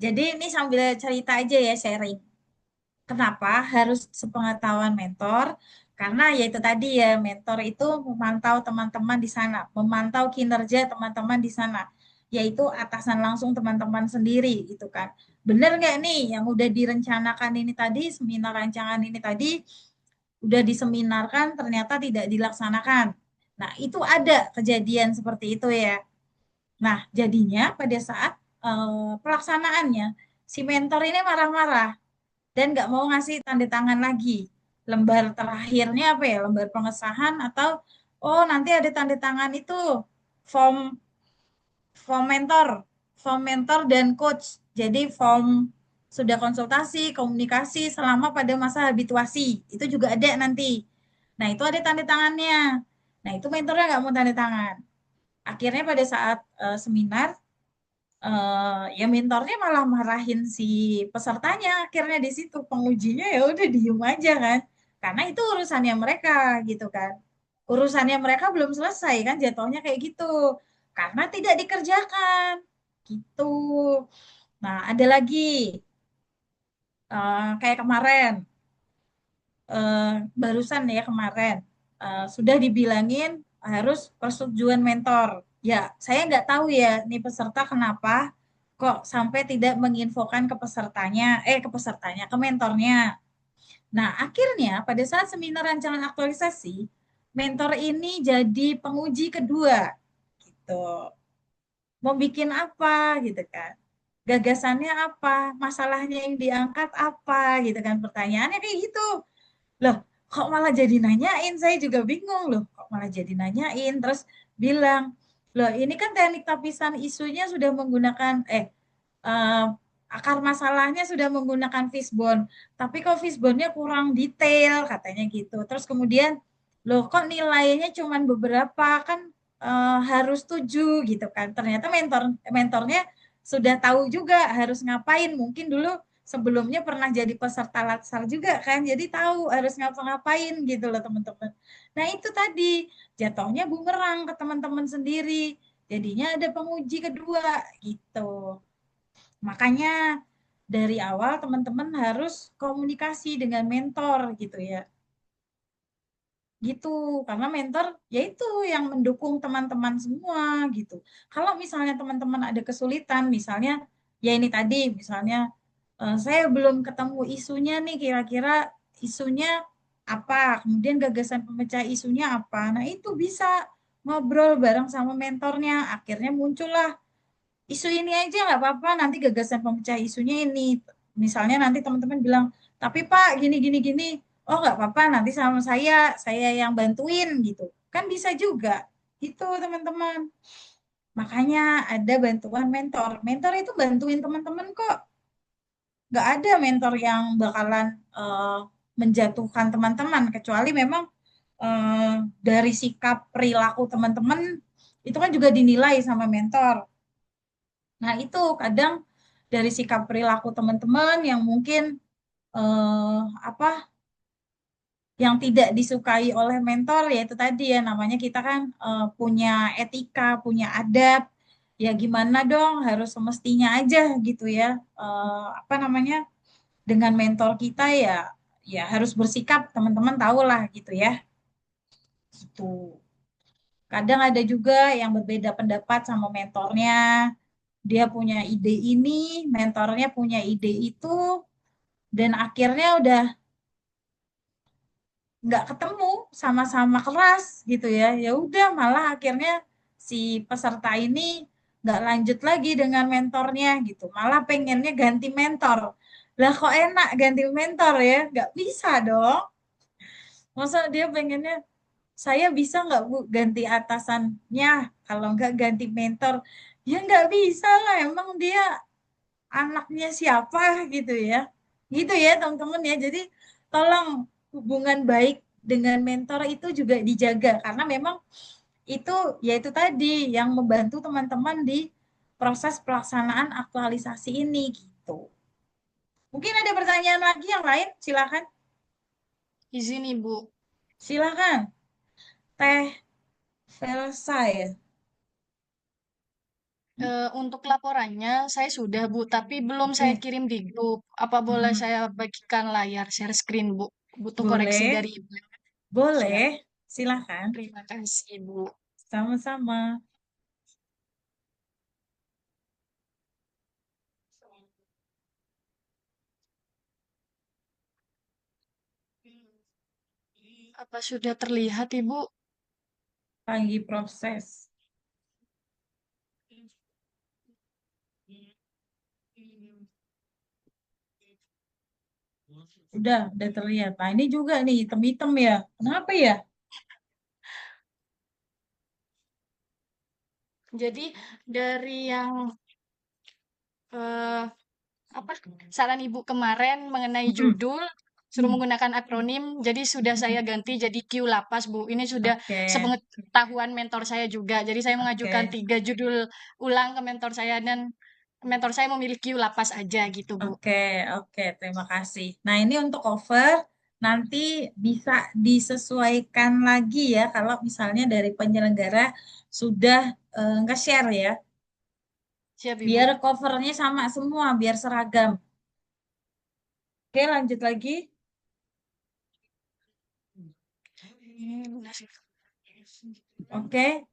Jadi ini sambil cerita aja ya sharing. Kenapa harus sepengetahuan mentor? Karena yaitu tadi ya, mentor itu memantau teman-teman di sana, memantau kinerja teman-teman di sana, yaitu atasan langsung teman-teman sendiri gitu kan. Bener nggak nih yang udah direncanakan ini tadi, seminar rancangan ini tadi, udah diseminarkan ternyata tidak dilaksanakan. Nah, itu ada kejadian seperti itu ya. Nah, jadinya pada saat pelaksanaannya, si mentor ini marah-marah dan nggak mau ngasih tanda tangan lagi. Lembar terakhirnya apa ya? Lembar pengesahan atau oh nanti ada tanda tangan itu form form mentor, form mentor dan coach. Jadi form sudah konsultasi, komunikasi selama pada masa habituasi. Itu juga ada nanti. Nah, itu ada tanda tangannya. Nah, itu mentornya nggak mau tanda tangan. Akhirnya pada saat seminar ya mentornya malah marahin si pesertanya akhirnya di situ pengujinya ya udah diem aja kan karena itu urusannya mereka gitu kan urusannya mereka belum selesai kan jatuhnya kayak gitu karena tidak dikerjakan gitu. Nah ada lagi kayak kemarin eh, barusan ya kemarin sudah dibilangin harus persetujuan mentor. Ya, saya nggak tahu ya nih peserta kenapa kok sampai tidak menginfokan ke pesertanya, ke pesertanya, ke mentornya. Nah, akhirnya pada saat seminar rancangan aktualisasi, mentor ini jadi penguji kedua gitu. Mau bikin apa gitu kan? Gagasannya apa? Masalahnya yang diangkat apa gitu kan? Pertanyaannya kayak gitu. Loh, kok malah jadi nanyain? Saya juga bingung loh, kok malah jadi nanyain. Terus bilang, loh ini kan teknik tapisan isunya sudah menggunakan, eh, akar masalahnya sudah menggunakan fishbone. Tapi kok fishbone-nya kurang detail, katanya gitu. Terus kemudian, loh kok nilainya cuma beberapa, kan harus 7 gitu kan. Ternyata mentornya sudah tahu juga harus ngapain. Mungkin dulu sebelumnya pernah jadi peserta latsar juga kan, jadi tahu harus ngapa-ngapain gitu loh teman-teman. Nah itu tadi jatuhnya bumerang ke teman-teman sendiri, jadinya ada penguji kedua gitu. Makanya dari awal teman-teman harus komunikasi dengan mentor gitu ya. Gitu, karena mentor yaitu yang mendukung teman-teman semua gitu. Kalau misalnya teman-teman ada kesulitan, misalnya ya ini tadi, misalnya saya belum ketemu isunya nih, kira-kira isunya apa, kemudian gagasan pemecah isunya apa. Nah, itu bisa ngobrol bareng sama mentornya, akhirnya muncullah isu ini aja nggak apa-apa, nanti gagasan pemecah isunya ini. Misalnya nanti teman-teman bilang, tapi Pak gini gini gini, oh nggak apa-apa nanti sama saya yang bantuin gitu. Kan bisa juga, itu teman-teman. Makanya ada bantuan mentor. Mentor itu bantuin teman-teman kok. Nggak ada mentor yang bakalan menjatuhkan teman-teman, kecuali memang dari sikap perilaku teman-teman, itu kan juga dinilai sama mentor. Nah, itu kadang dari sikap perilaku teman-teman yang mungkin apa yang tidak disukai oleh mentor ya itu tadi ya namanya kita kan punya etika, punya adab. Ya gimana dong harus semestinya aja gitu ya. Apa namanya? dengan mentor kita ya harus bersikap, teman-teman tahu lah gitu ya. Gitu. Kadang ada juga yang berbeda pendapat sama mentornya. Dia punya ide ini, mentornya punya ide itu, dan akhirnya udah nggak ketemu, sama-sama keras gitu ya. Ya udah, malah akhirnya si peserta ini nggak lanjut lagi dengan mentornya gitu. Malah pengennya ganti mentor. Lah kok enak ganti mentor ya? Nggak bisa dong. Masa dia pengennya, saya bisa nggak Bu ganti atasannya, kalau nggak ganti mentor? Ya nggak bisa lah, emang dia anaknya siapa gitu ya. Gitu ya teman-teman ya. Jadi tolong hubungan baik dengan mentor itu juga dijaga, karena memang itu yaitu tadi yang membantu teman-teman di proses pelaksanaan aktualisasi ini gitu. Mungkin ada pertanyaan lagi yang lain, silakan. Izin Ibu. Silakan. Teh Velsa ya. Untuk laporannya saya sudah Bu, tapi belum saya Oke. kirim di grup. Apa boleh Hmm, saya bagikan layar share screen Bu? Butuh koreksi boleh, dari Ibu. Siap. boleh. Silakan. Terima kasih Bu. Sama-sama. Apa sudah terlihat Ibu? Lagi proses. Udah terlihat. Nah, ini juga nih hitam-hitam ya. Kenapa ya? Jadi dari yang eh, apa saran Ibu kemarin mengenai Hmm, judul suruh hmm, menggunakan akronim, jadi sudah saya hmm. ganti jadi Q lapas Bu. Ini sudah Oke, sepengetahuan mentor saya juga. Jadi saya mengajukan oke, 3 judul ulang ke mentor saya dan mentor saya memilih Q lapas aja gitu Bu. oke, oke. Terima kasih. Nah, ini untuk cover. Nanti bisa disesuaikan lagi ya kalau misalnya dari penyelenggara sudah nge-share ya. Siap Ibu. Biar covernya sama semua, biar seragam. Oke, lanjut lagi. Oke,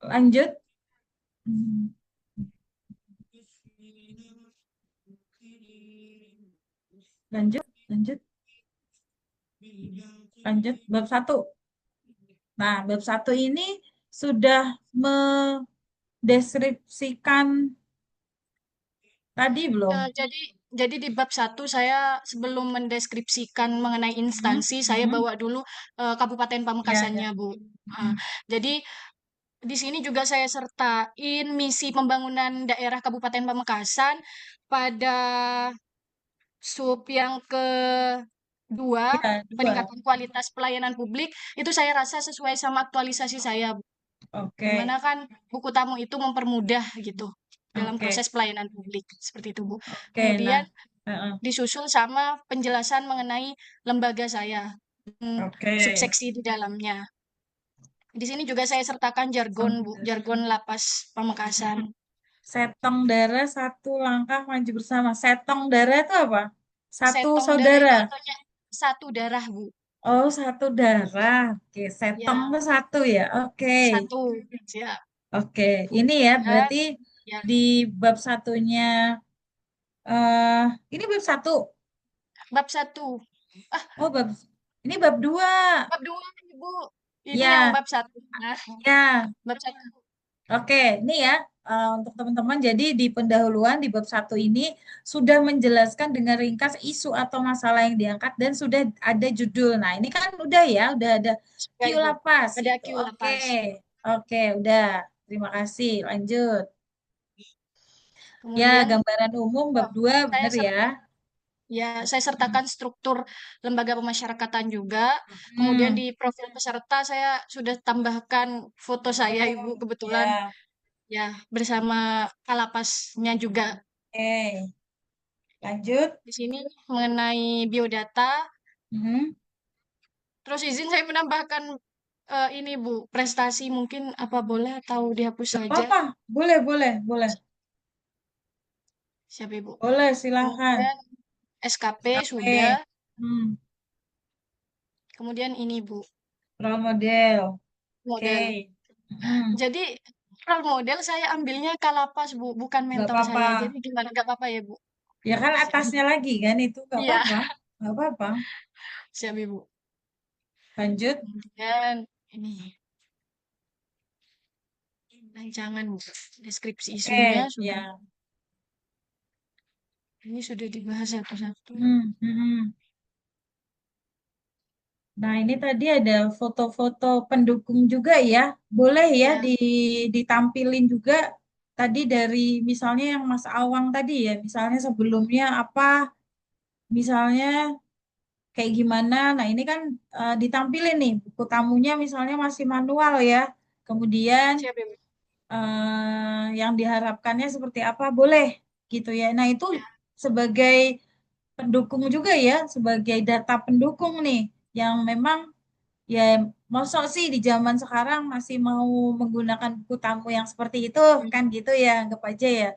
lanjut. Hmm, Lanjut, lanjut, lanjut. Bab 1. Nah, bab 1 ini sudah mendeskripsikan tadi belum? Jadi di bab 1 saya sebelum mendeskripsikan mengenai Hmm, instansi, saya hmm, bawa dulu Kabupaten ya, ya. Pamekasannya, Bu. Ah, Hmm, jadi di sini juga saya sertain misi pembangunan daerah Kabupaten Pamekasan pada sub yang kedua, Ya, 2. peningkatan kualitas pelayanan publik, itu saya rasa sesuai sama aktualisasi saya, Bu. Dimana Oke, kan buku tamu itu mempermudah gitu dalam oke, proses pelayanan publik, seperti itu, Bu. oke. Nah, Kemudian heeh, disusul sama penjelasan mengenai lembaga saya, oke. subseksi di dalamnya. Di sini juga saya sertakan jargon, Bu, jargon lapas Pamekasan. Setong darah satu langkah maju bersama. Setong darah itu apa? Satu Setong darah itu saudara. artinya satu darah, Bu. Oh, satu darah. Oke, setong Ya, itu satu ya. Oke. satu. Siap. Oke, ini ya Dan berarti ya, di bab satunya ini bab 1. bab 1. Ah, Oh, ini bab 2. bab 2, Ibu. Ini yang Ya, bab 1. Nah, ya. bab 1. Oke, ini ya untuk teman-teman. Jadi di pendahuluan di bab 1 ini sudah menjelaskan dengan ringkas isu atau masalah yang diangkat dan sudah ada judul. Nah, ini kan udah ya, udah ada Ya, Q Ibu. lapas Ada gitu. Q Oke. lapas. Oke, udah. Terima kasih. Lanjut. Ya, Kemudian gambaran umum bab oh, 2 saya bener ya. saya sertakan struktur lembaga pemasyarakatan juga. Kemudian Hmm. di profil peserta saya sudah tambahkan foto saya, Ibu, kebetulan Ya. ya bersama kalapasnya juga. Oke. Lanjut. Di sini mengenai biodata. Hmm. Terus izin saya menambahkan ini Bu, prestasi mungkin apa boleh atau dihapus Gak saja? apa-apa. Boleh, boleh, boleh. Siap Ibu. Boleh, silahkan. Kemudian SKP SKP. sudah, Hmm, kemudian ini Bu, role model. Oke. model. Hmm, Jadi role model saya ambilnya Kalapas Bu, bukan nggak mentor apa-apa. saya. Jadi gimana? Nggak apa-apa ya Bu? Ya kan Siap. atasnya lagi kan itu nggak Iya, apa-apa. Nggak apa-apa. siap Ibu. Lanjut. Kemudian ini rancangan Bu. Deskripsi Oke, isunya sudah. ya. Ini sudah dibahas satu-satu. Hmm. Nah, ini tadi ada foto-foto pendukung juga ya. Boleh ya Ya, ditampilin juga tadi dari misalnya yang Mas Awang tadi ya. Misalnya sebelumnya apa, misalnya kayak gimana. Nah, ini kan ditampilin nih buku tamunya misalnya masih manual ya. Kemudian siap Ibu. yang diharapkannya seperti apa, boleh gitu ya. Nah, itu Ya, sebagai pendukung juga ya, sebagai data pendukung nih yang memang ya mosok sih di zaman sekarang masih mau menggunakan buku tamu yang seperti itu kan gitu ya, anggap aja ya.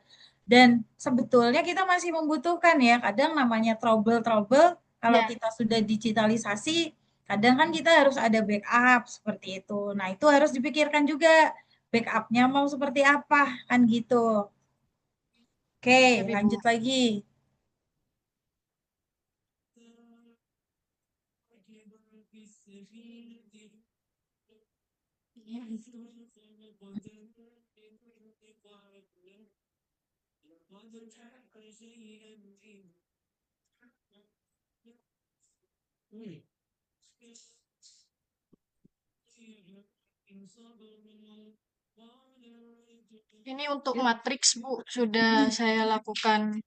Dan sebetulnya kita masih membutuhkan ya, kadang namanya trouble-trouble kalau ya, kita sudah digitalisasi, kadang kan kita harus ada backup seperti itu. Nah, itu harus dipikirkan juga backupnya mau seperti apa kan gitu. Oke, siap Ibu. lanjut lagi. Ini untuk matriks Bu, sudah saya lakukan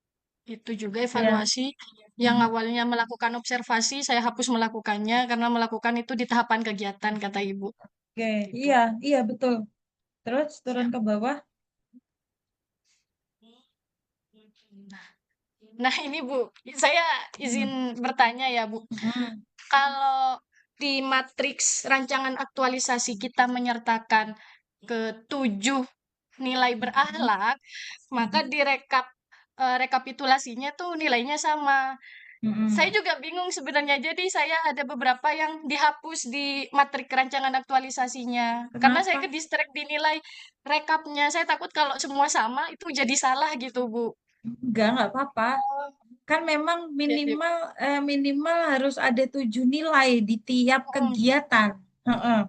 itu juga Ya. evaluasi. Yang awalnya melakukan observasi, saya hapus melakukannya karena melakukan itu di tahapan kegiatan, kata Ibu. Oke, Gitu. iya, iya betul. Terus turun Siap. ke bawah. Nah, ini Bu, saya izin bertanya ya Bu. Hmm. Kalau di matriks rancangan aktualisasi kita menyertakan ke-7 nilai berakhlak, maka rekapitulasinya tuh nilainya sama. Saya Mm-mm. juga bingung sebenarnya. Jadi saya ada beberapa yang dihapus di matrik rancangan aktualisasinya. Karena saya Kenapa? ke distract di nilai rekapnya. Saya takut kalau semua sama itu jadi salah gitu, Bu. Nggak apa-apa. Oh, Kan memang siap, Ibu. minimal harus ada 7 nilai di tiap Mm. kegiatan. Heeh. Oh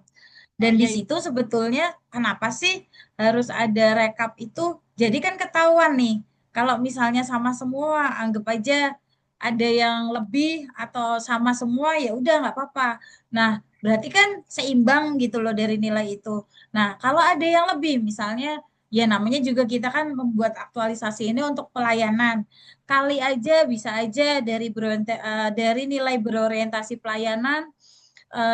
Dan di iya, situ Ibu. sebetulnya kenapa sih harus ada rekap itu? Jadi kan ketahuan nih, kalau misalnya sama semua, anggap aja ada yang lebih atau sama semua ya udah nggak apa-apa. Nah, berarti kan seimbang gitu loh dari nilai itu. Nah, kalau ada yang lebih, misalnya ya namanya juga kita kan membuat aktualisasi ini untuk pelayanan. Kali aja bisa aja dari nilai berorientasi pelayanan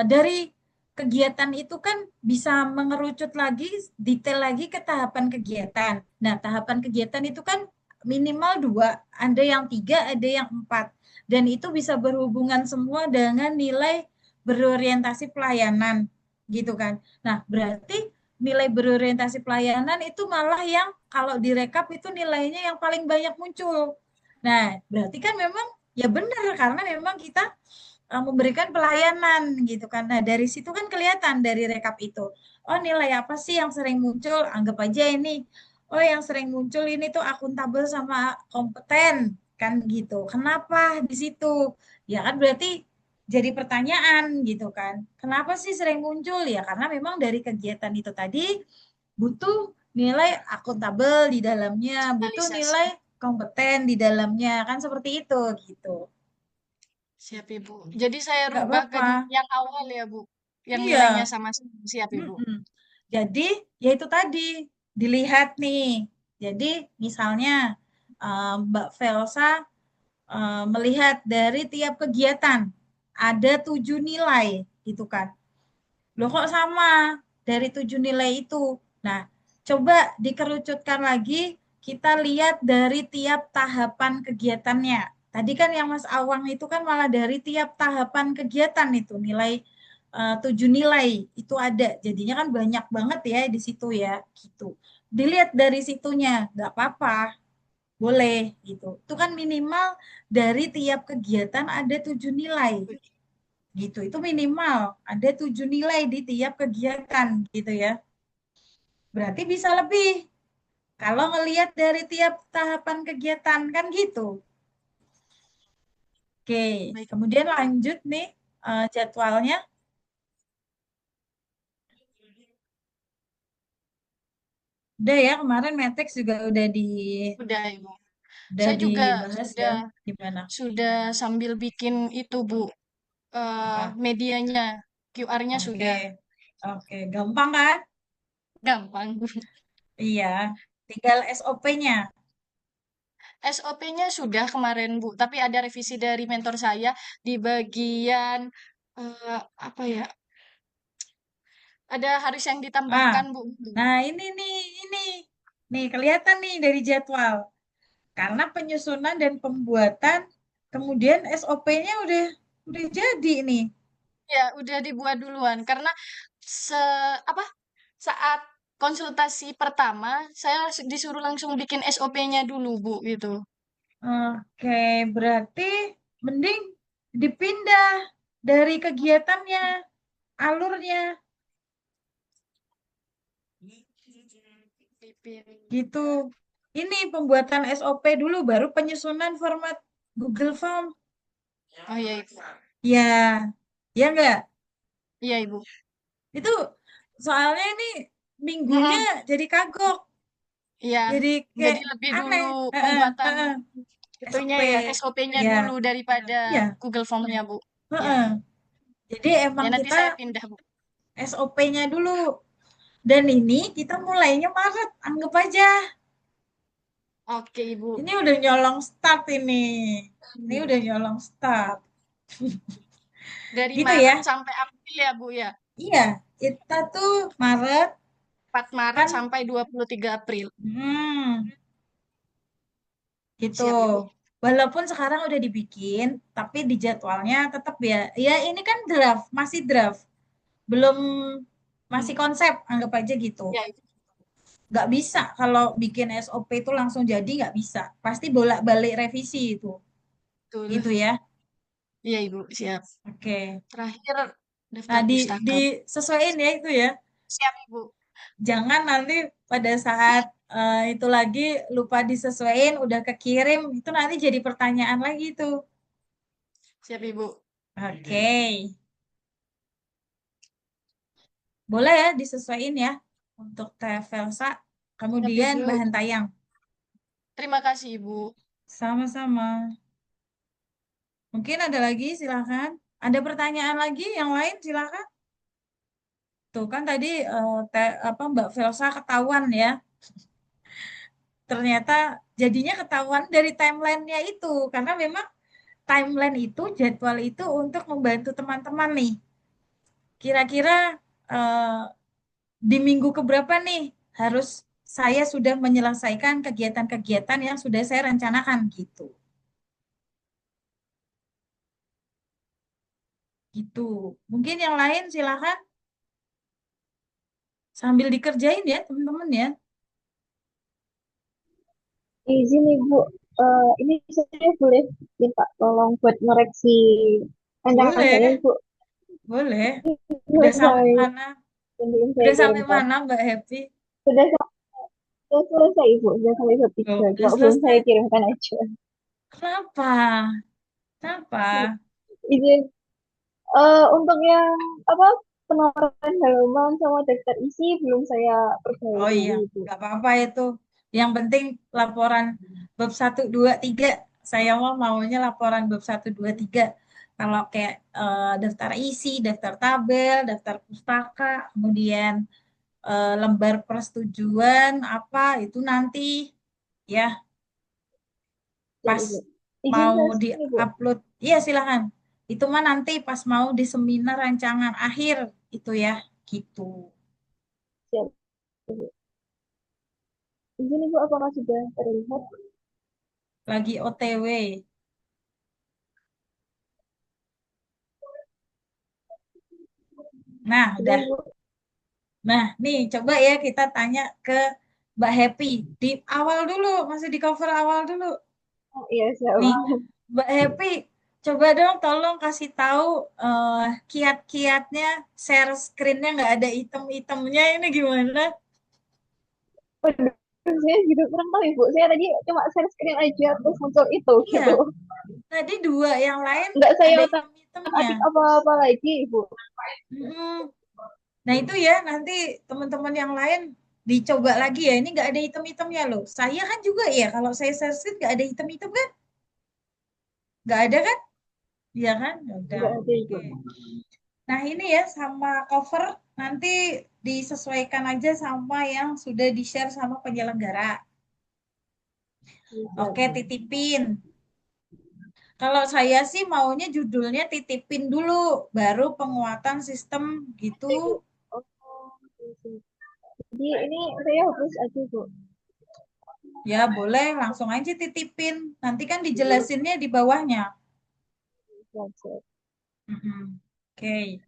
dari kegiatan itu kan bisa mengerucut lagi, detail lagi ke tahapan kegiatan. Nah, tahapan kegiatan itu kan minimal 2, ada yang 3, ada yang 4. Dan itu bisa berhubungan semua dengan nilai berorientasi pelayanan, gitu kan. Nah, berarti nilai berorientasi pelayanan itu malah yang kalau direkap itu nilainya yang paling banyak muncul. Nah, berarti kan memang ya benar karena memang kita memberikan pelayanan gitu kan. Nah, dari situ kan kelihatan dari rekap itu. Oh, nilai apa sih yang sering muncul? Anggap aja ini. Oh, yang sering muncul ini tuh akuntabel sama kompeten kan gitu. Kenapa di situ? Ya kan berarti jadi pertanyaan gitu kan. Kenapa sih sering muncul? Ya karena memang dari kegiatan itu tadi butuh nilai akuntabel di dalamnya, butuh Finalisasi. nilai kompeten di dalamnya kan seperti itu gitu. Siap, Ibu. Jadi saya Nggak rubah ke apa-apa. yang awal ya, Bu. Yang nilainya Iya. sama-sama. Siap, Ibu. Mm-mm. Jadi, ya itu tadi, dilihat nih. Jadi, misalnya Mbak Velsa melihat dari tiap kegiatan, ada 7 nilai, gitu kan. Loh kok sama dari 7 nilai itu? Nah, coba dikerucutkan lagi, kita lihat dari tiap tahapan kegiatannya. Tadi kan yang Mas Awang itu kan malah dari tiap tahapan kegiatan itu nilai 7 nilai itu ada. Jadinya kan banyak banget ya di situ ya, gitu. Dilihat dari situnya, nggak apa-apa. boleh gitu. Itu kan minimal dari tiap kegiatan ada 7 nilai gitu. Itu minimal ada 7 nilai di tiap kegiatan gitu ya. Berarti bisa lebih kalau ngelihat dari tiap tahapan kegiatan kan gitu. Oke, Baik. kemudian lanjut nih jadwalnya. Udah ya, kemarin Matrix juga Udah, Ibu. udah Saya juga dibahas ya. sudah Gimana? sudah sambil bikin itu, Bu. Apa? Medianya, QR-nya Oke. sudah Oke, gampang kan? gampang. Iya, tinggal SOP-nya. SOP-nya sudah kemarin, Bu, tapi ada revisi dari mentor saya di bagian apa ya? Ada harus yang Ah, ditambahkan, Bu. nah ini. Nih, kelihatan nih dari jadwal. Karena penyusunan dan pembuatan, kemudian SOP-nya udah jadi nih. Ya, udah dibuat duluan karena se apa? Saat konsultasi pertama, saya disuruh langsung bikin SOP-nya dulu, Bu, gitu. Oke, berarti mending dipindah dari kegiatannya, alurnya, gitu. Ini pembuatan SOP dulu, baru penyusunan format Google Form. Oh iya, Ibu. Ya, ya enggak? Iya, Ibu. Itu soalnya ini minggunya Mm-mm. jadi kagok, Iya, jadi jadi kayak lebih dulu aneh. Heeh, pembuatan heeh. itunya SOP, ya, SOP-nya ya, dulu daripada iya, Google Form-nya, Bu. Ya, heeh. Jadi ya emang nanti kita saya pindah, Bu. SOP-nya dulu. Dan ini kita mulainya Maret, anggap aja. Oke, Ibu. Ini udah nyolong start ini. Ini udah nyolong start. Dari Gitu ya. Maret sampai April ya, Bu ya. Iya, kita tuh Maret 4 Maret kan, sampai 23 April. gitu. Siap, Ibu. Walaupun sekarang udah dibikin, tapi di jadwalnya tetap ya. Ya ini kan draft, masih draft. Belum masih konsep, anggap aja gitu. Ya, Ibu. Nggak bisa kalau bikin SOP itu langsung jadi nggak bisa. Pasti bolak-balik revisi itu. Betul. Gitu ya. Iya, Ibu. Siap. Oke. Terakhir, Nah, daftar pustaka. disesuaiin ya itu ya. Siap, Ibu. Jangan nanti pada saat itu lagi lupa disesuaiin, udah kekirim, itu nanti jadi pertanyaan lagi tuh. Siap, Ibu. Oke. Boleh ya disesuaiin ya untuk TFLSA. Siap, Kemudian Ibu. bahan tayang. Terima kasih, Ibu. Sama-sama. Mungkin ada lagi, silakan. Ada pertanyaan lagi yang lain, silakan. Tuh kan tadi Mbak Velsa ketahuan ya. Ternyata jadinya ketahuan dari timelinenya itu. Karena memang timeline itu, jadwal itu untuk membantu teman-teman nih. Kira-kira eh, di minggu keberapa nih harus saya sudah menyelesaikan kegiatan-kegiatan yang sudah saya rencanakan gitu. Gitu. Mungkin yang lain silakan sambil dikerjain ya teman-teman ya. Izin Ibu, ini saya boleh minta tolong buat ngoreksi rancangan saya Boleh, Ibu. boleh. Udah sampai Selesai mana? yang belum saya Udah sampai kirimkan. mana Mbak Happy? Sudah, sudah selesai Ibu, sudah sampai bab Oh, 3. udah Cuma belum saya selesai. kirimkan aja. Kenapa? Kenapa? Izin, untuk yang apa penomoran halaman sama daftar isi belum saya Oh perbarui iya, Ibu. nggak apa-apa itu. Yang penting laporan bab 1, 2, 3. Saya maunya laporan bab 1, 2, 3. Kalau kayak daftar isi, daftar tabel, daftar pustaka, kemudian lembar persetujuan apa itu nanti ya Ya pas Ibu. Izin mau saya Ibu. di-upload. Iya silakan. Itu mah nanti pas mau di seminar rancangan akhir itu ya, gitu. Siap. Izin Ibu, apakah sudah terlihat? Lagi OTW. Nah, Sudah udah. Ibu. Nah, nih coba ya kita tanya ke Mbak Happy di awal dulu, masih di cover awal dulu. Oh, iya, siap. Nih, Mbak Happy, coba dong tolong kasih tahu kiat-kiatnya share screen-nya nggak ada item-itemnya ini gimana? Waduh, saya juga kurang tahu Ibu. Saya tadi cuma share screen aja terus muncul itu Iya, gitu. tadi dua yang lain Nggak saya ada item-itemnya. otak-atik apa-apa lagi Ibu. Mm-mm. Nah itu ya nanti teman-teman yang lain dicoba lagi ya. Ini nggak ada item-itemnya loh. Saya kan juga ya kalau saya share screen nggak ada item-item kan? Nggak ada kan? Iya kan? Ya udah. Nggak ada Ibu. Oke. Nah ini ya sama cover nanti disesuaikan aja sama yang sudah di-share sama penyelenggara. Siap. Oke, titipin. Kalau saya sih maunya judulnya titipin dulu, baru penguatan sistem gitu. Ibu. Oh, oke. Jadi ini saya hapus aja Bu. Ya boleh, langsung aja titipin. Nanti kan dijelasinnya di bawahnya. Siap, siap. Mm-mm. Oke,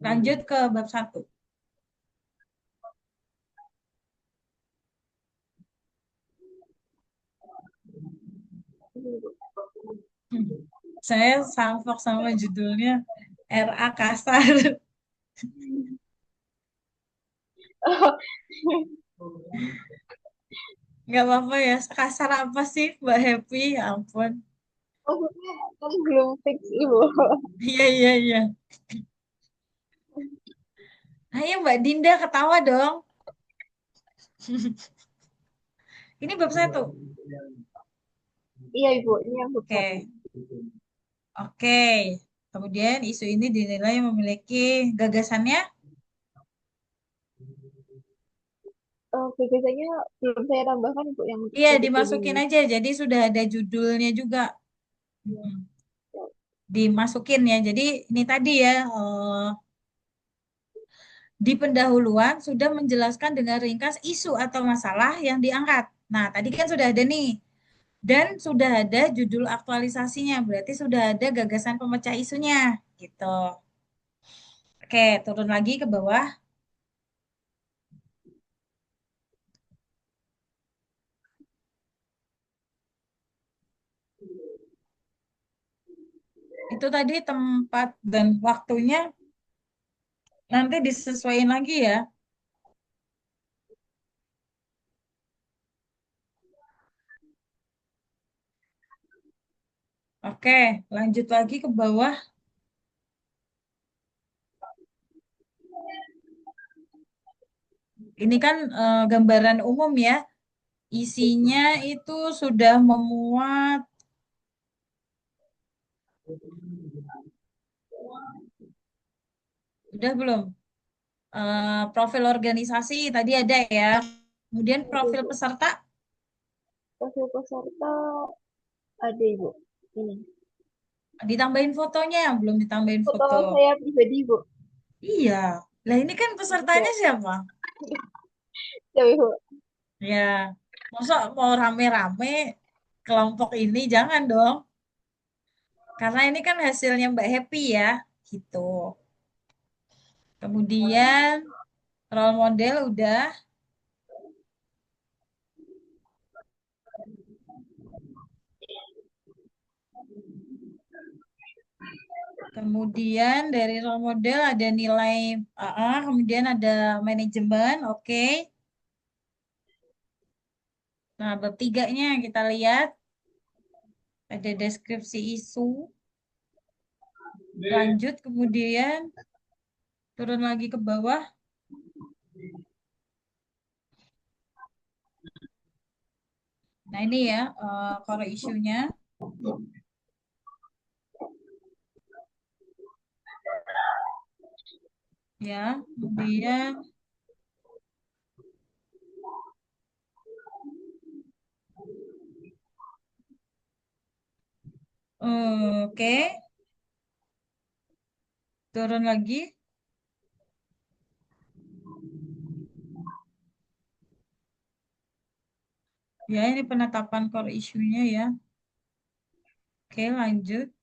lanjut ke bab 1. Ini, Ibu. Saya salfok sama judulnya RA kasar. Nggak apa-apa ya, kasar apa sih Mbak Happy? Ya ampun. Maksudnya kan belum fix Ibu. Iya, iya, iya. Ayo Mbak Dinda ketawa dong. Ini bab 1. Iya Ibu, ini yang bab satu. Oke, oke. Kemudian isu ini dinilai memiliki gagasannya. Oke, biasanya belum saya tambahkan Ibu yang Iya, detail ini. dimasukin aja. Jadi sudah ada judulnya juga. Mm-mm. Dimasukin ya. Jadi ini tadi ya, di pendahuluan sudah menjelaskan dengan ringkas isu atau masalah yang diangkat. Nah, tadi kan sudah ada nih. Dan sudah ada judul aktualisasinya. Berarti sudah ada gagasan pemecah isunya. Gitu. Oke, turun lagi ke bawah. Itu tadi tempat dan waktunya nanti disesuaikan lagi ya. Oke, lanjut lagi ke bawah. Ini kan gambaran umum ya. Isinya itu sudah memuat, udah belum? Profil organisasi tadi ada ya. Kemudian Oke profil Ibu. peserta Profil peserta ada Ibu. Ini. ditambahin fotonya, belum ditambahin Foto foto. saya pribadi Ibu. Iya. Lah ini kan pesertanya Siap. siapa? Siap Ibu. Ya, masa mau rame-rame kelompok ini jangan dong. Karena ini kan hasilnya Mbak Happy ya, gitu. Kemudian role model udah. Kemudian dari role model ada nilai AA, kemudian ada manajemen, oke. Nah, bab 3-nya kita lihat ada deskripsi isu. Lanjut kemudian turun lagi ke bawah. Nah, ini ya core isunya. Ya, kemudian oke, turun lagi. Ya, ini penetapan core isunya ya. Oke, lanjut.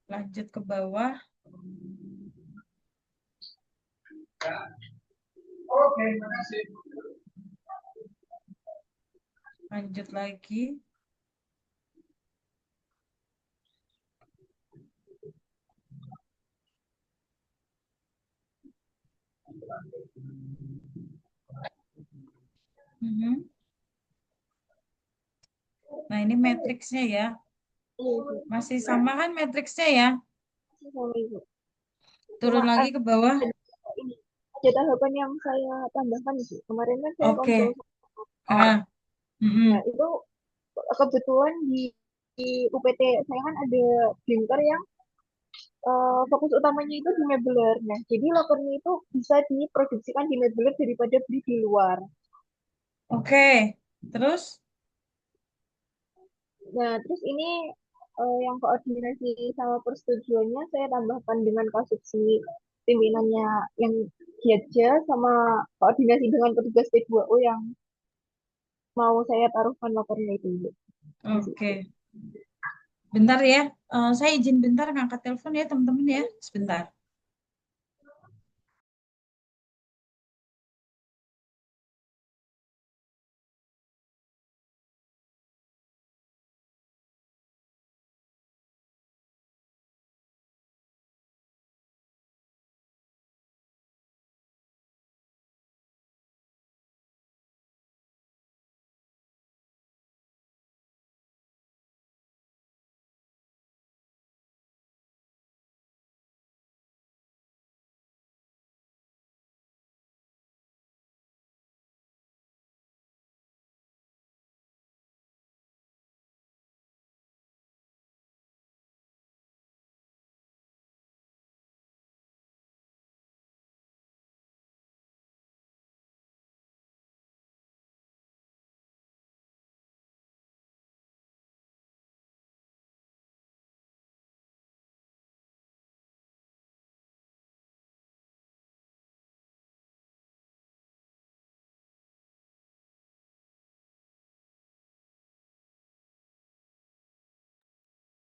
Lanjut ke bawah. Lanjut lagi. Mhm. Nah, ini matriksnya ya. Iya, Ibu. Masih sama kan matriksnya ya? Masih sama Ibu. Cuma Turun lagi ke bawah. ini ada tahapan yang saya tambahkan Ibu. Kemarin kan saya Oke. konsul sama dokter. Ah, Nah, mhm. itu kebetulan di UPT saya kan ada printer yang fokus utamanya itu di Mebler. Nah, jadi lokernya itu bisa diproduksikan di Mebler daripada beli di luar. Oke. Terus? Nah, terus ini yang koordinasi sama persetujuannya saya tambahkan dengan kasus si pimpinannya yang Giatja sama koordinasi dengan petugas P2O yang mau saya taruhkan lokernya itu. Bu. Di situ. Oke. Bentar ya. Saya izin bentar ngangkat telepon ya, teman-teman ya. Sebentar.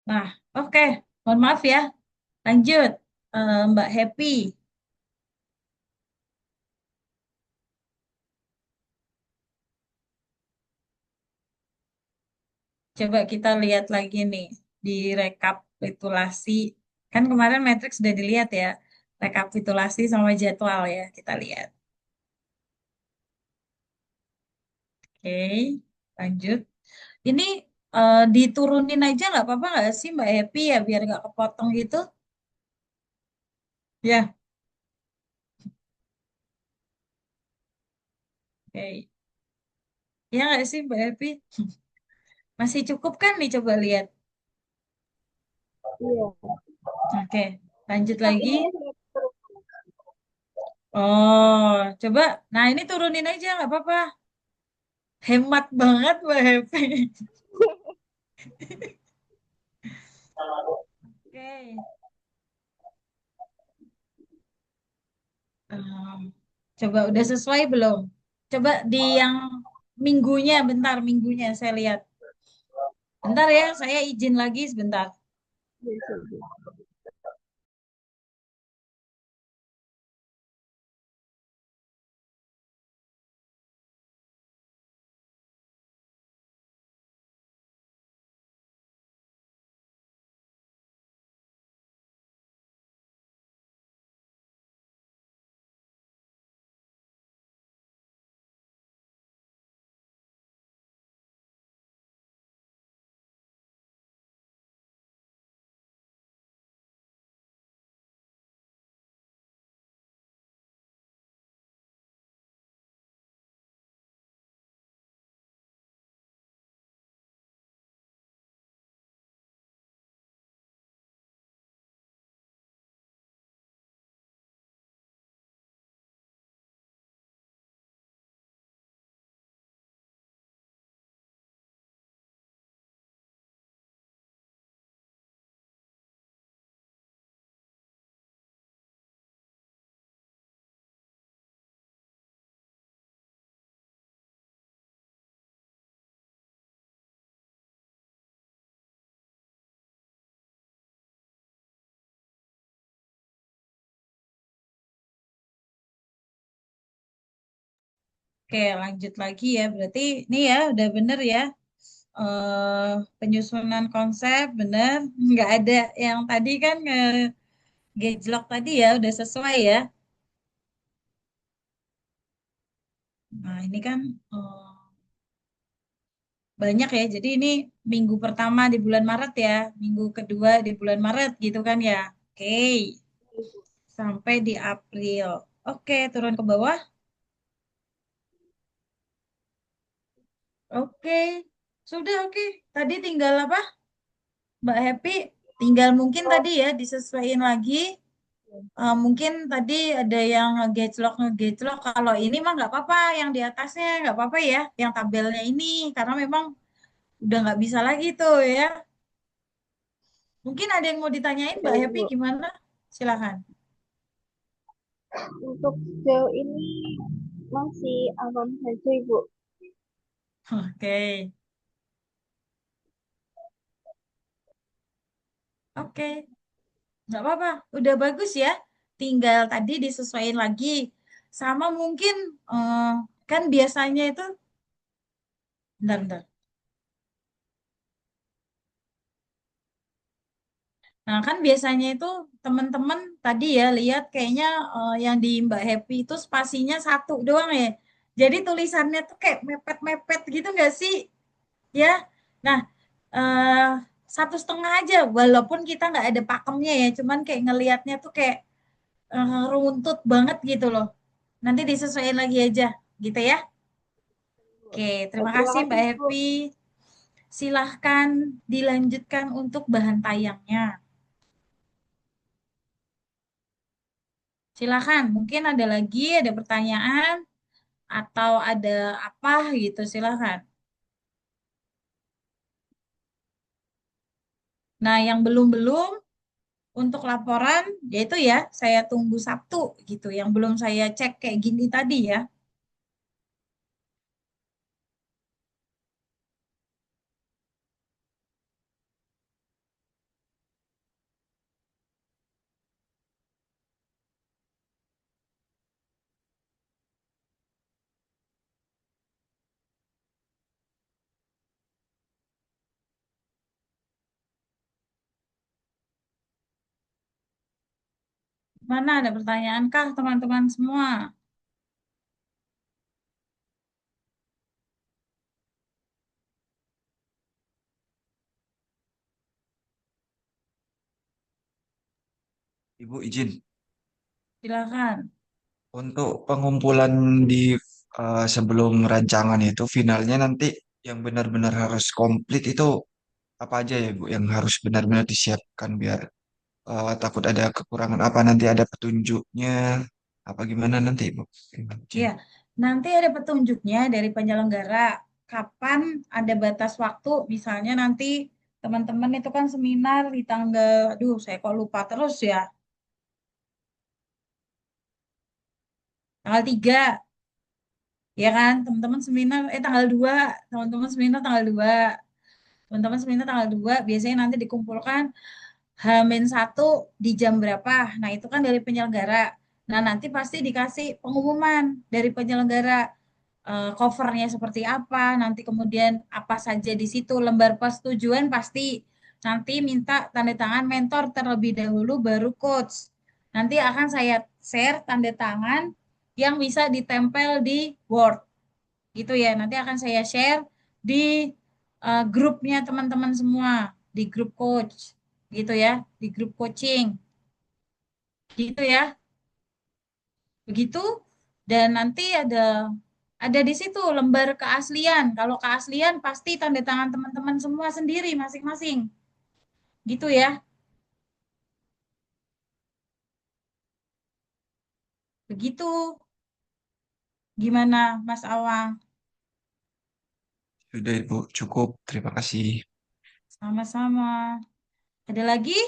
Nah, oke. Mohon maaf ya. Lanjut. Mbak Happy. Coba kita lihat lagi nih di rekapitulasi. Kan kemarin matriks sudah dilihat ya. Rekapitulasi sama jadwal ya. Kita lihat. Oke. Lanjut. Ini diturunin aja nggak apa-apa nggak sih Mbak Happy ya biar nggak kepotong gitu? Ya. Oke. Ya nggak sih Mbak Happy? Masih cukup kan nih coba lihat. Iya. Oke. Lanjut Nah, lagi. ini yang saya terus. Oh, coba. Nah ini turunin aja nggak apa-apa. Hemat banget Mbak Happy. Oke. Em, Coba udah sesuai belum? Coba di yang minggunya, bentar minggunya saya lihat. Bentar ya, saya izin lagi sebentar. Iya, Oke, lanjut lagi ya. Berarti ini ya udah bener ya. Penyusunan konsep bener. Nggak ada yang tadi kan gejlok tadi ya udah sesuai ya. Nah ini kan eh, banyak ya. Jadi ini minggu pertama di bulan Maret ya. Minggu kedua di bulan Maret gitu kan ya. Oke, sampai di April. Oke, turun ke bawah. Oke, sudah oke. Tadi tinggal apa? Mbak Happy, tinggal mungkin tadi ya disesuaikan lagi. Mungkin tadi ada yang ngegeclok. Kalau ini mah nggak apa-apa, yang di atasnya nggak apa-apa ya, yang tabelnya ini karena memang udah nggak bisa lagi tuh ya. Mungkin ada yang mau ditanyain Ya, Mbak Happy Ibu. gimana? Silahkan. Untuk sejauh ini masih aman saja, Ibu. Oke, oke, nggak apa-apa. Udah bagus ya. Tinggal tadi disesuaikan lagi. Sama mungkin eh, kan biasanya itu, bentar. Nah, kan biasanya itu teman-teman tadi ya lihat kayaknya yang di Mbak Happy itu spasinya satu doang ya. Jadi tulisannya tuh kayak mepet-mepet gitu nggak sih? Ya. Nah, eh, 1,5 aja walaupun kita nggak ada pakemnya ya. Cuman kayak ngelihatnya tuh kayak runtut banget gitu loh. Nanti disesuaikan lagi aja gitu ya. Oke, terima Terima kasih kasih, Mbak Ibu. Happy. Silahkan dilanjutkan untuk bahan tayangnya. Silakan, mungkin ada lagi, ada pertanyaan atau ada apa gitu, silakan. Nah, yang belum-belum untuk laporan, yaitu ya, saya tunggu Sabtu gitu. Yang belum saya cek kayak gini tadi ya. Mana ada pertanyaan kah teman-teman semua? Ibu izin Silakan. untuk pengumpulan di sebelum rancangan itu finalnya nanti yang benar-benar harus komplit itu apa aja ya Bu yang harus benar-benar disiapkan biar takut ada kekurangan apa nanti ada petunjuknya apa gimana nanti Bu? Izin. Ya, nanti ada petunjuknya dari penyelenggara kapan ada batas waktu, misalnya nanti teman-teman itu kan seminar di tanggal, aduh saya kok lupa terus ya, tanggal 3. Ya kan, teman-teman seminar, tanggal 2, teman-teman seminar tanggal 2, teman-teman seminar tanggal 2, biasanya nanti dikumpulkan H-1 di jam berapa. Nah, itu kan dari penyelenggara. Nah, nanti pasti dikasih pengumuman dari penyelenggara, covernya seperti apa, nanti kemudian apa saja di situ, lembar persetujuan pasti nanti minta tanda tangan mentor terlebih dahulu baru coach. Nanti akan saya share tanda tangan yang bisa ditempel di Word gitu ya. Nanti akan saya share di grupnya teman-teman semua, di grup coach gitu ya, di grup coaching gitu ya. Begitu, dan nanti ada di situ lembar keaslian. Kalau keaslian pasti tanda tangan teman-teman semua sendiri masing-masing. Gitu ya. Begitu. Gimana Mas Awang? Sudah Ibu cukup terima kasih. Sama-sama. Ada lagi?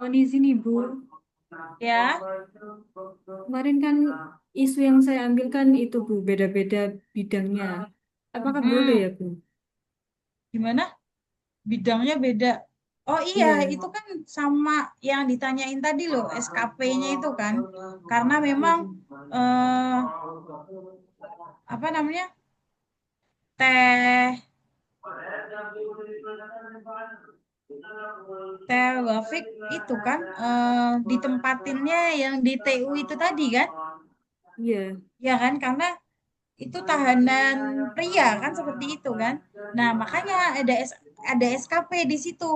Oh, di sini, Bu. Ya. Kemarin kan isu yang saya ambil kan itu, Bu, beda-beda bidangnya. Apakah boleh ya, Mm-mm. Bu? Gimana? Bidangnya beda. Oh iya, Iya, itu kan sama yang ditanyain tadi loh, SKP-nya itu kan. Karena memang eh, apa namanya? Teh Teh Wafik itu kan ditempatinnya yang di TU itu tadi kan? iya, Ya kan? Karena itu tahanan pria kan seperti itu kan. Nah, makanya ada SKP di situ.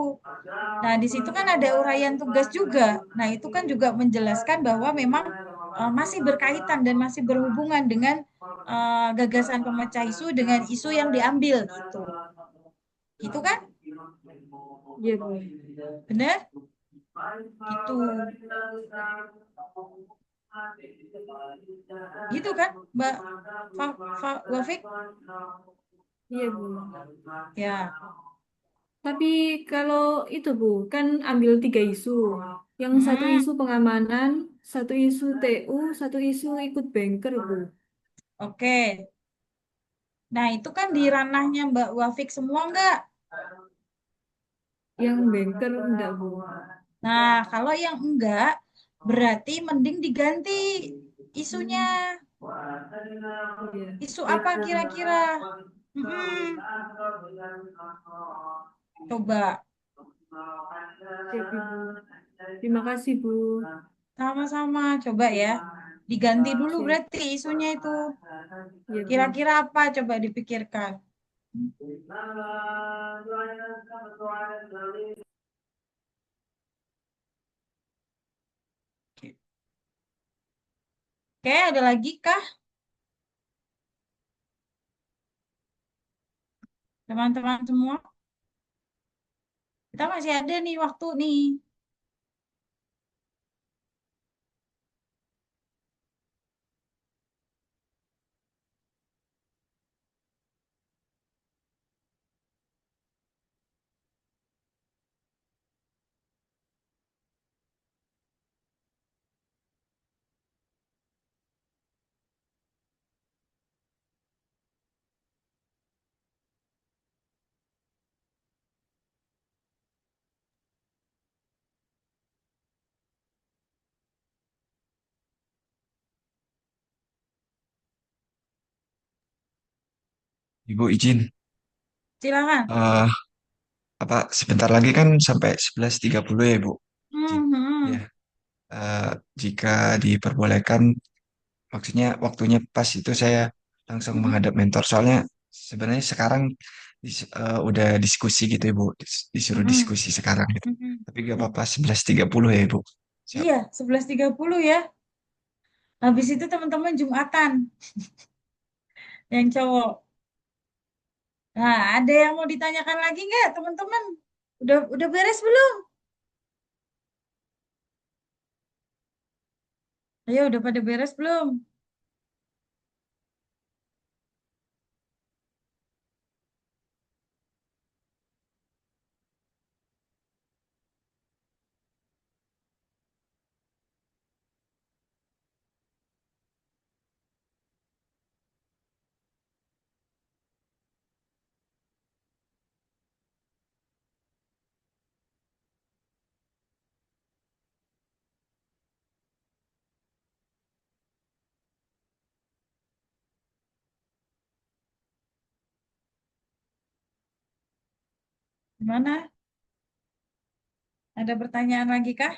Nah, di situ kan ada uraian tugas juga. Nah, itu kan juga menjelaskan bahwa memang masih berkaitan dan masih berhubungan dengan gagasan pemecah isu dengan isu yang diambil gitu. Gitu kan? iya, Bu. Benar? Gitu. Gitu kan, Mbak Wafik? Iya, Bu. Ya. Tapi kalau itu, Bu, kan ambil tiga isu. Yang satu Mm-mm. isu pengamanan, satu isu TU, satu isu ikut banker, Bu. Oke. Nah, itu kan di ranahnya Mbak Wafik semua enggak? Yang banker enggak, Bu. Nah, kalau yang enggak, berarti mending diganti isunya. Iya, Isu baik, apa Bu. kira-kira? Mm-mm. Coba. Oke, Bu. Terima kasih, Bu. Sama-sama. Coba ya. Diganti dulu Siap. berarti isunya itu. Iya, Bu. Kira-kira apa? Coba dipikirkan. Oke, ada lagi kah? Teman-teman semua? Kita masih ada nih waktu nih. Ibu izin, Silakan. eh apa sebentar lagi kan sampai 11.30 ya, Ibu? Izin. Hmm, Ya, hmm, eh, jika diperbolehkan, maksudnya waktunya pas itu saya langsung hmm, menghadap mentor. Soalnya sebenarnya sekarang udah diskusi gitu, Ibu. Disuruh hmm, diskusi sekarang gitu. hmm. Tapi gak apa-apa, 11.30 ya, Ibu. Siap. Iya, 11.30 ya. Habis itu teman-teman Jumatan yang cowok. Nah, ada yang mau ditanyakan lagi nggak, teman-teman? Udah beres belum? Ayo, udah pada beres belum? Gimana? Ada pertanyaan lagi kah?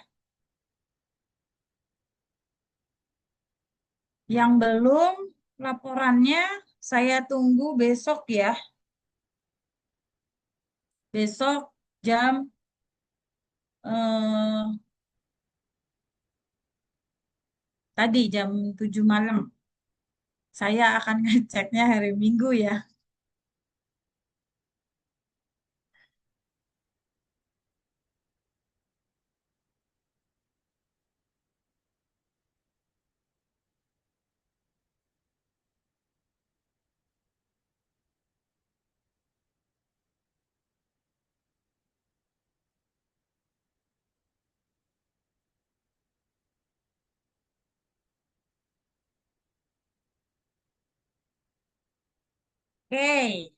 Yang belum, laporannya saya tunggu besok ya. Besok jam eh, tadi jam 7 malam. Saya akan ngeceknya hari Minggu ya. Oke.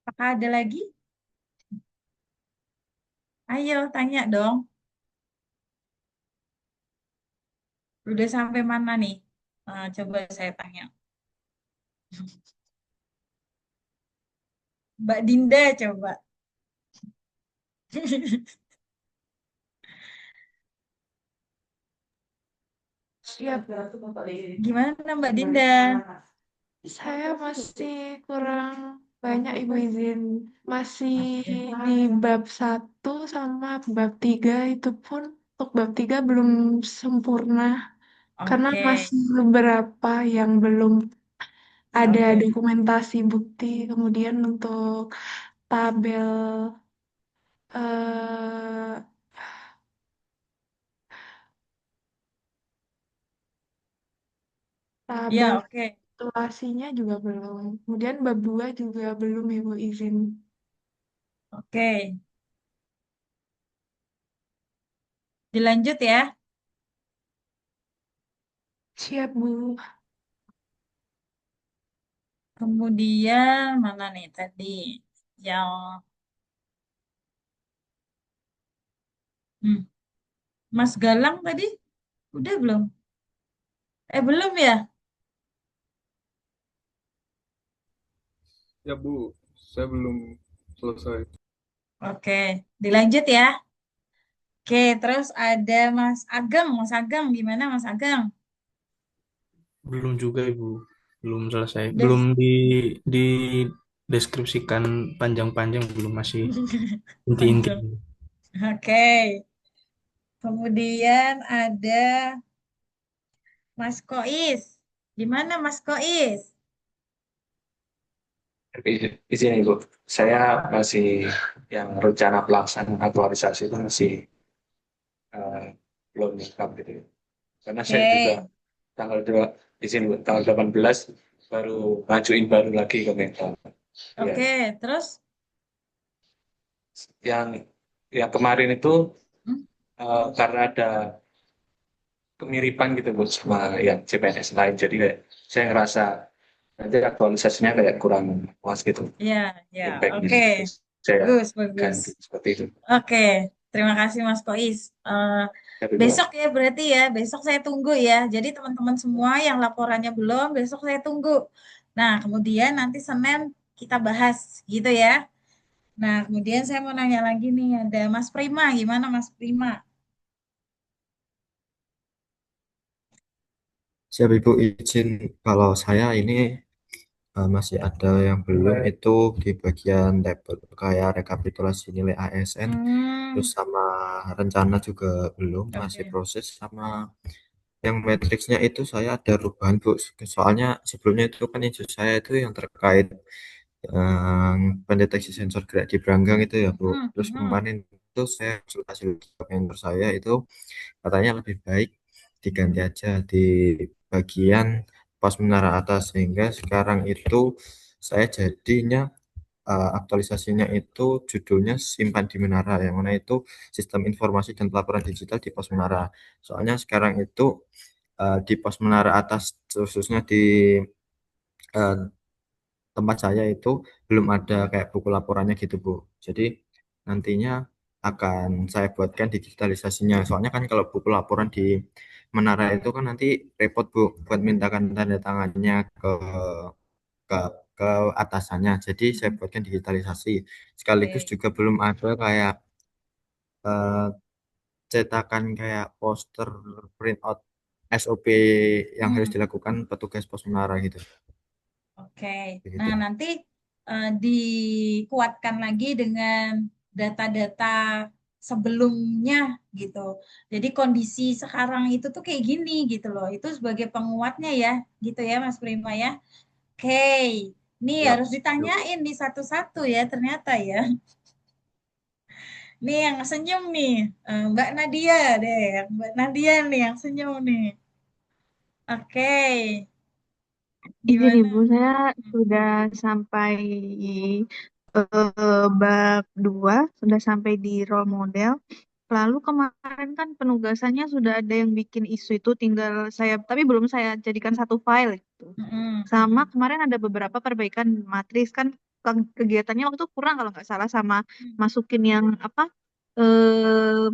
Apakah ada lagi? Ayo, tanya dong. Udah sampai mana nih? Coba saya tanya. Mbak Dinda coba. Siap. Gimana Mbak Dinda? Saya masih kurang banyak Ibu izin. Masih Oke. di bab 1 sama bab 3 itu pun untuk bab 3 belum sempurna karena Oke. masih beberapa yang belum ada Oke. dokumentasi bukti. Kemudian untuk tabel eh, tabel Ya, oke. situasinya juga belum. Kemudian bab 2 juga belum Ibu izin. Oke. Dilanjut ya. Siap, Bu. Kemudian mana nih tadi? Yang hmm, Mas Galang tadi udah belum? Belum ya? Ya Bu, saya belum selesai. Oke, dilanjut ya. Oke, terus ada Mas Ageng. Mas Ageng, gimana Mas Ageng? Belum juga Ibu, belum selesai. Udah. Belum di deskripsikan panjang-panjang, belum, masih inti-inti. Panjang. Oke. Kemudian ada Mas Kois. Gimana Mas Kois? Izin Ibu, saya masih yang rencana pelaksanaan aktualisasi itu masih eh, belum lengkap gitu. Karena saya juga Oke. tanggal 2, izin Bu, tanggal 18 baru ngajuin baru lagi ke Mental. Ya, Oke, terus? yang yang kemarin itu Hmm? karena ada kemiripan gitu Bu sama yang CPNS lain, jadi kayak saya ngerasa nanti aktualisasinya kayak kurang puas gitu Ya, ya. impactnya. Oke. Terus saya Bagus, bagus. ganti seperti itu. Oke, terima kasih Mas Kois. Tapi Bu, Besok ya berarti ya, besok saya tunggu ya. Jadi teman-teman semua yang laporannya belum, besok saya tunggu. Nah, kemudian nanti Senin kita bahas gitu ya. Nah, kemudian saya mau nanya lagi nih, ada Mas Prima, gimana Mas Prima? Siap Ibu, izin kalau saya ini masih ada yang belum itu di bagian tabel kayak rekapitulasi nilai ASN, terus Hmm, sama rencana juga belum, masih oke. proses sama yang matriksnya itu saya ada perubahan Bu. Soalnya sebelumnya itu kan ijazah saya itu yang terkait yang pendeteksi sensor gerak di beranggang itu ya Bu. Mhm, Terus mhm. kemarin itu saya konsultasi ke mentor saya itu katanya lebih baik diganti aja di bagian pos menara atas sehingga sekarang itu saya jadinya aktualisasinya itu judulnya simpan di menara yang mana itu sistem informasi dan pelaporan digital di pos menara. Soalnya sekarang itu di pos menara atas khususnya di eh, tempat saya itu belum ada kayak buku laporannya gitu Bu. Jadi nantinya akan saya buatkan digitalisasinya. Soalnya kan kalau buku laporan di Menara itu kan nanti repot Bu buat mintakan tanda tangannya ke ke atasannya. Jadi saya buatkan digitalisasi. Sekaligus Oke. juga belum ada kayak eh, cetakan kayak poster print out SOP yang harus Hmm. dilakukan petugas pos menara gitu. Oke. Begitu. Nah, nanti dikuatkan lagi dengan data-data sebelumnya gitu. Jadi kondisi sekarang itu tuh kayak gini gitu loh. Itu sebagai penguatnya ya, gitu ya Mas Prima ya. Oke. Nih Siap. harus ditanyain nih satu-satu ya ternyata ya. Nih yang senyum nih, Mbak Nadia deh. Mbak Nadia nih yang senyum nih. Oke. Izin Gimana? Ibu, saya sudah sampai bab 2, sudah sampai di role model. Lalu kemarin kan penugasannya sudah ada yang bikin isu itu, tinggal saya, tapi belum saya jadikan satu file itu. Mm-mm. Sama kemarin ada beberapa perbaikan matris kan, kegiatannya waktu itu kurang kalau nggak salah, sama masukin yang eh,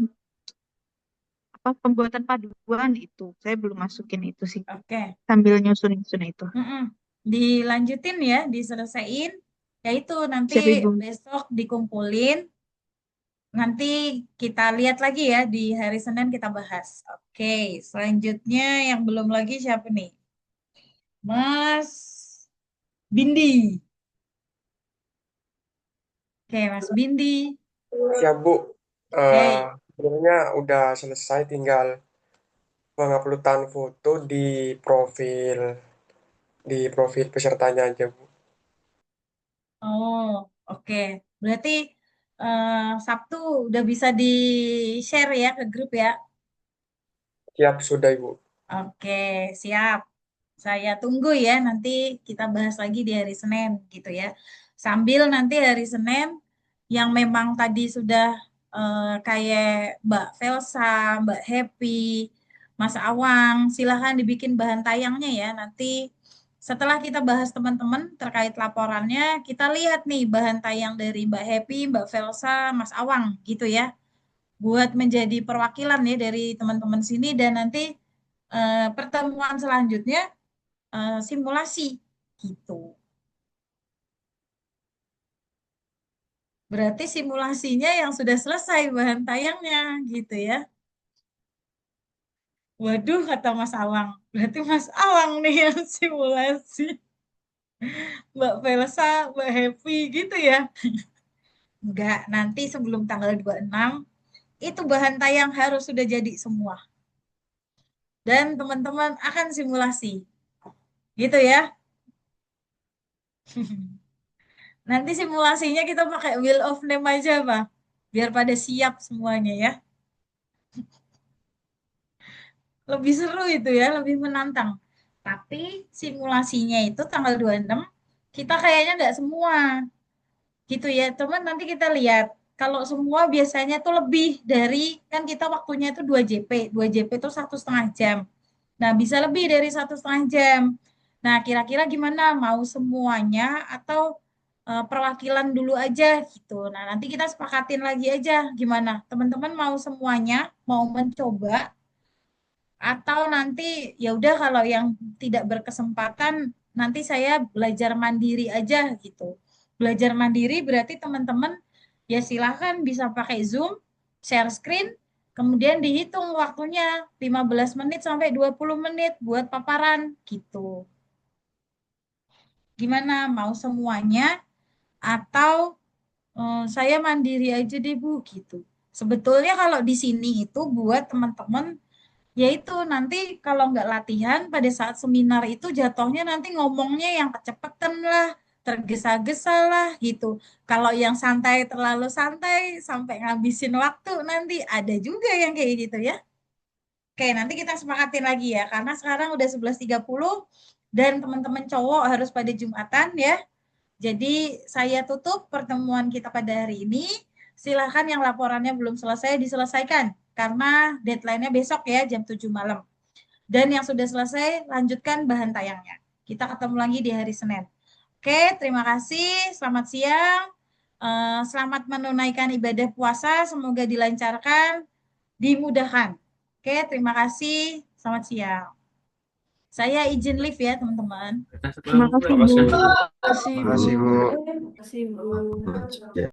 apa pembuatan paduan itu. Saya belum masukin itu sih, Oke. sambil nyusun-nyusun itu. Mm-mm. Dilanjutin ya, diselesain. Ya itu nanti Siap Ibu. besok dikumpulin. Nanti kita lihat lagi ya di hari Senin kita bahas. Oke, selanjutnya yang belum lagi siapa nih? Mas Bindi. Oke, Mas Bindi. Siap, Bu. Oke. Sebenarnya udah selesai, tinggal penguploadan foto di profil pesertanya aja, Bu. Oh, oke. Berarti eh, Sabtu udah bisa di-share ya ke grup ya. Siap, sudah, Ibu. Oke, siap. Saya tunggu ya, nanti kita bahas lagi di hari Senin gitu ya. Sambil nanti hari Senin yang memang tadi sudah kayak Mbak Velsa, Mbak Happy, Mas Awang, silahkan dibikin bahan tayangnya ya. Nanti setelah kita bahas teman-teman terkait laporannya, kita lihat nih bahan tayang dari Mbak Happy, Mbak Velsa, Mas Awang gitu ya. Buat menjadi perwakilan ya dari teman-teman sini dan nanti pertemuan selanjutnya simulasi gitu. Berarti simulasinya yang sudah selesai bahan tayangnya gitu ya. Waduh, kata Mas Awang. Berarti Mas Awang nih yang simulasi. Mbak Velsa, Mbak Happy gitu ya. Enggak, nanti sebelum tanggal 26 itu bahan tayang harus sudah jadi semua. Dan teman-teman akan simulasi. Gitu ya. Nanti simulasinya kita pakai Wheel of Name aja, Pak. Biar pada siap semuanya ya. Lebih seru itu ya, lebih menantang. Tapi simulasinya itu tanggal 26, kita kayaknya nggak semua. Gitu ya, teman nanti kita lihat. Kalau semua biasanya tuh lebih dari, kan kita waktunya itu 2 JP. 2 JP itu 1,5 jam. Nah, bisa lebih dari 1,5 jam. Nah, kira-kira gimana? Mau semuanya atau perwakilan dulu aja gitu. Nah, nanti kita sepakatin lagi aja gimana. Teman-teman mau semuanya, mau mencoba atau nanti ya udah kalau yang tidak berkesempatan nanti saya belajar mandiri aja gitu. Belajar mandiri berarti teman-teman ya silahkan bisa pakai Zoom, share screen, kemudian dihitung waktunya 15 menit sampai 20 menit buat paparan gitu. Gimana mau semuanya atau saya mandiri aja deh Bu gitu. Sebetulnya kalau di sini itu buat teman-teman yaitu nanti kalau nggak latihan pada saat seminar itu jatuhnya nanti ngomongnya yang kecepetan lah, tergesa-gesa lah gitu. Kalau yang santai terlalu santai sampai ngabisin waktu nanti ada juga yang kayak gitu ya. Oke, nanti kita sepakatin lagi ya karena sekarang udah 11.30 dan teman-teman cowok harus pada Jumatan ya. Jadi saya tutup pertemuan kita pada hari ini. Silahkan yang laporannya belum selesai diselesaikan karena deadline-nya besok ya jam 7 malam. Dan yang sudah selesai lanjutkan bahan tayangnya. Kita ketemu lagi di hari Senin. Oke, terima kasih. Selamat siang. Selamat menunaikan ibadah puasa, semoga dilancarkan, dimudahkan. Oke, terima kasih. Selamat siang. Saya izin live ya, teman-teman. Terima kasih, Bu. Terima kasih, Makasih, Bu. Bu. Terima kasih, Bu.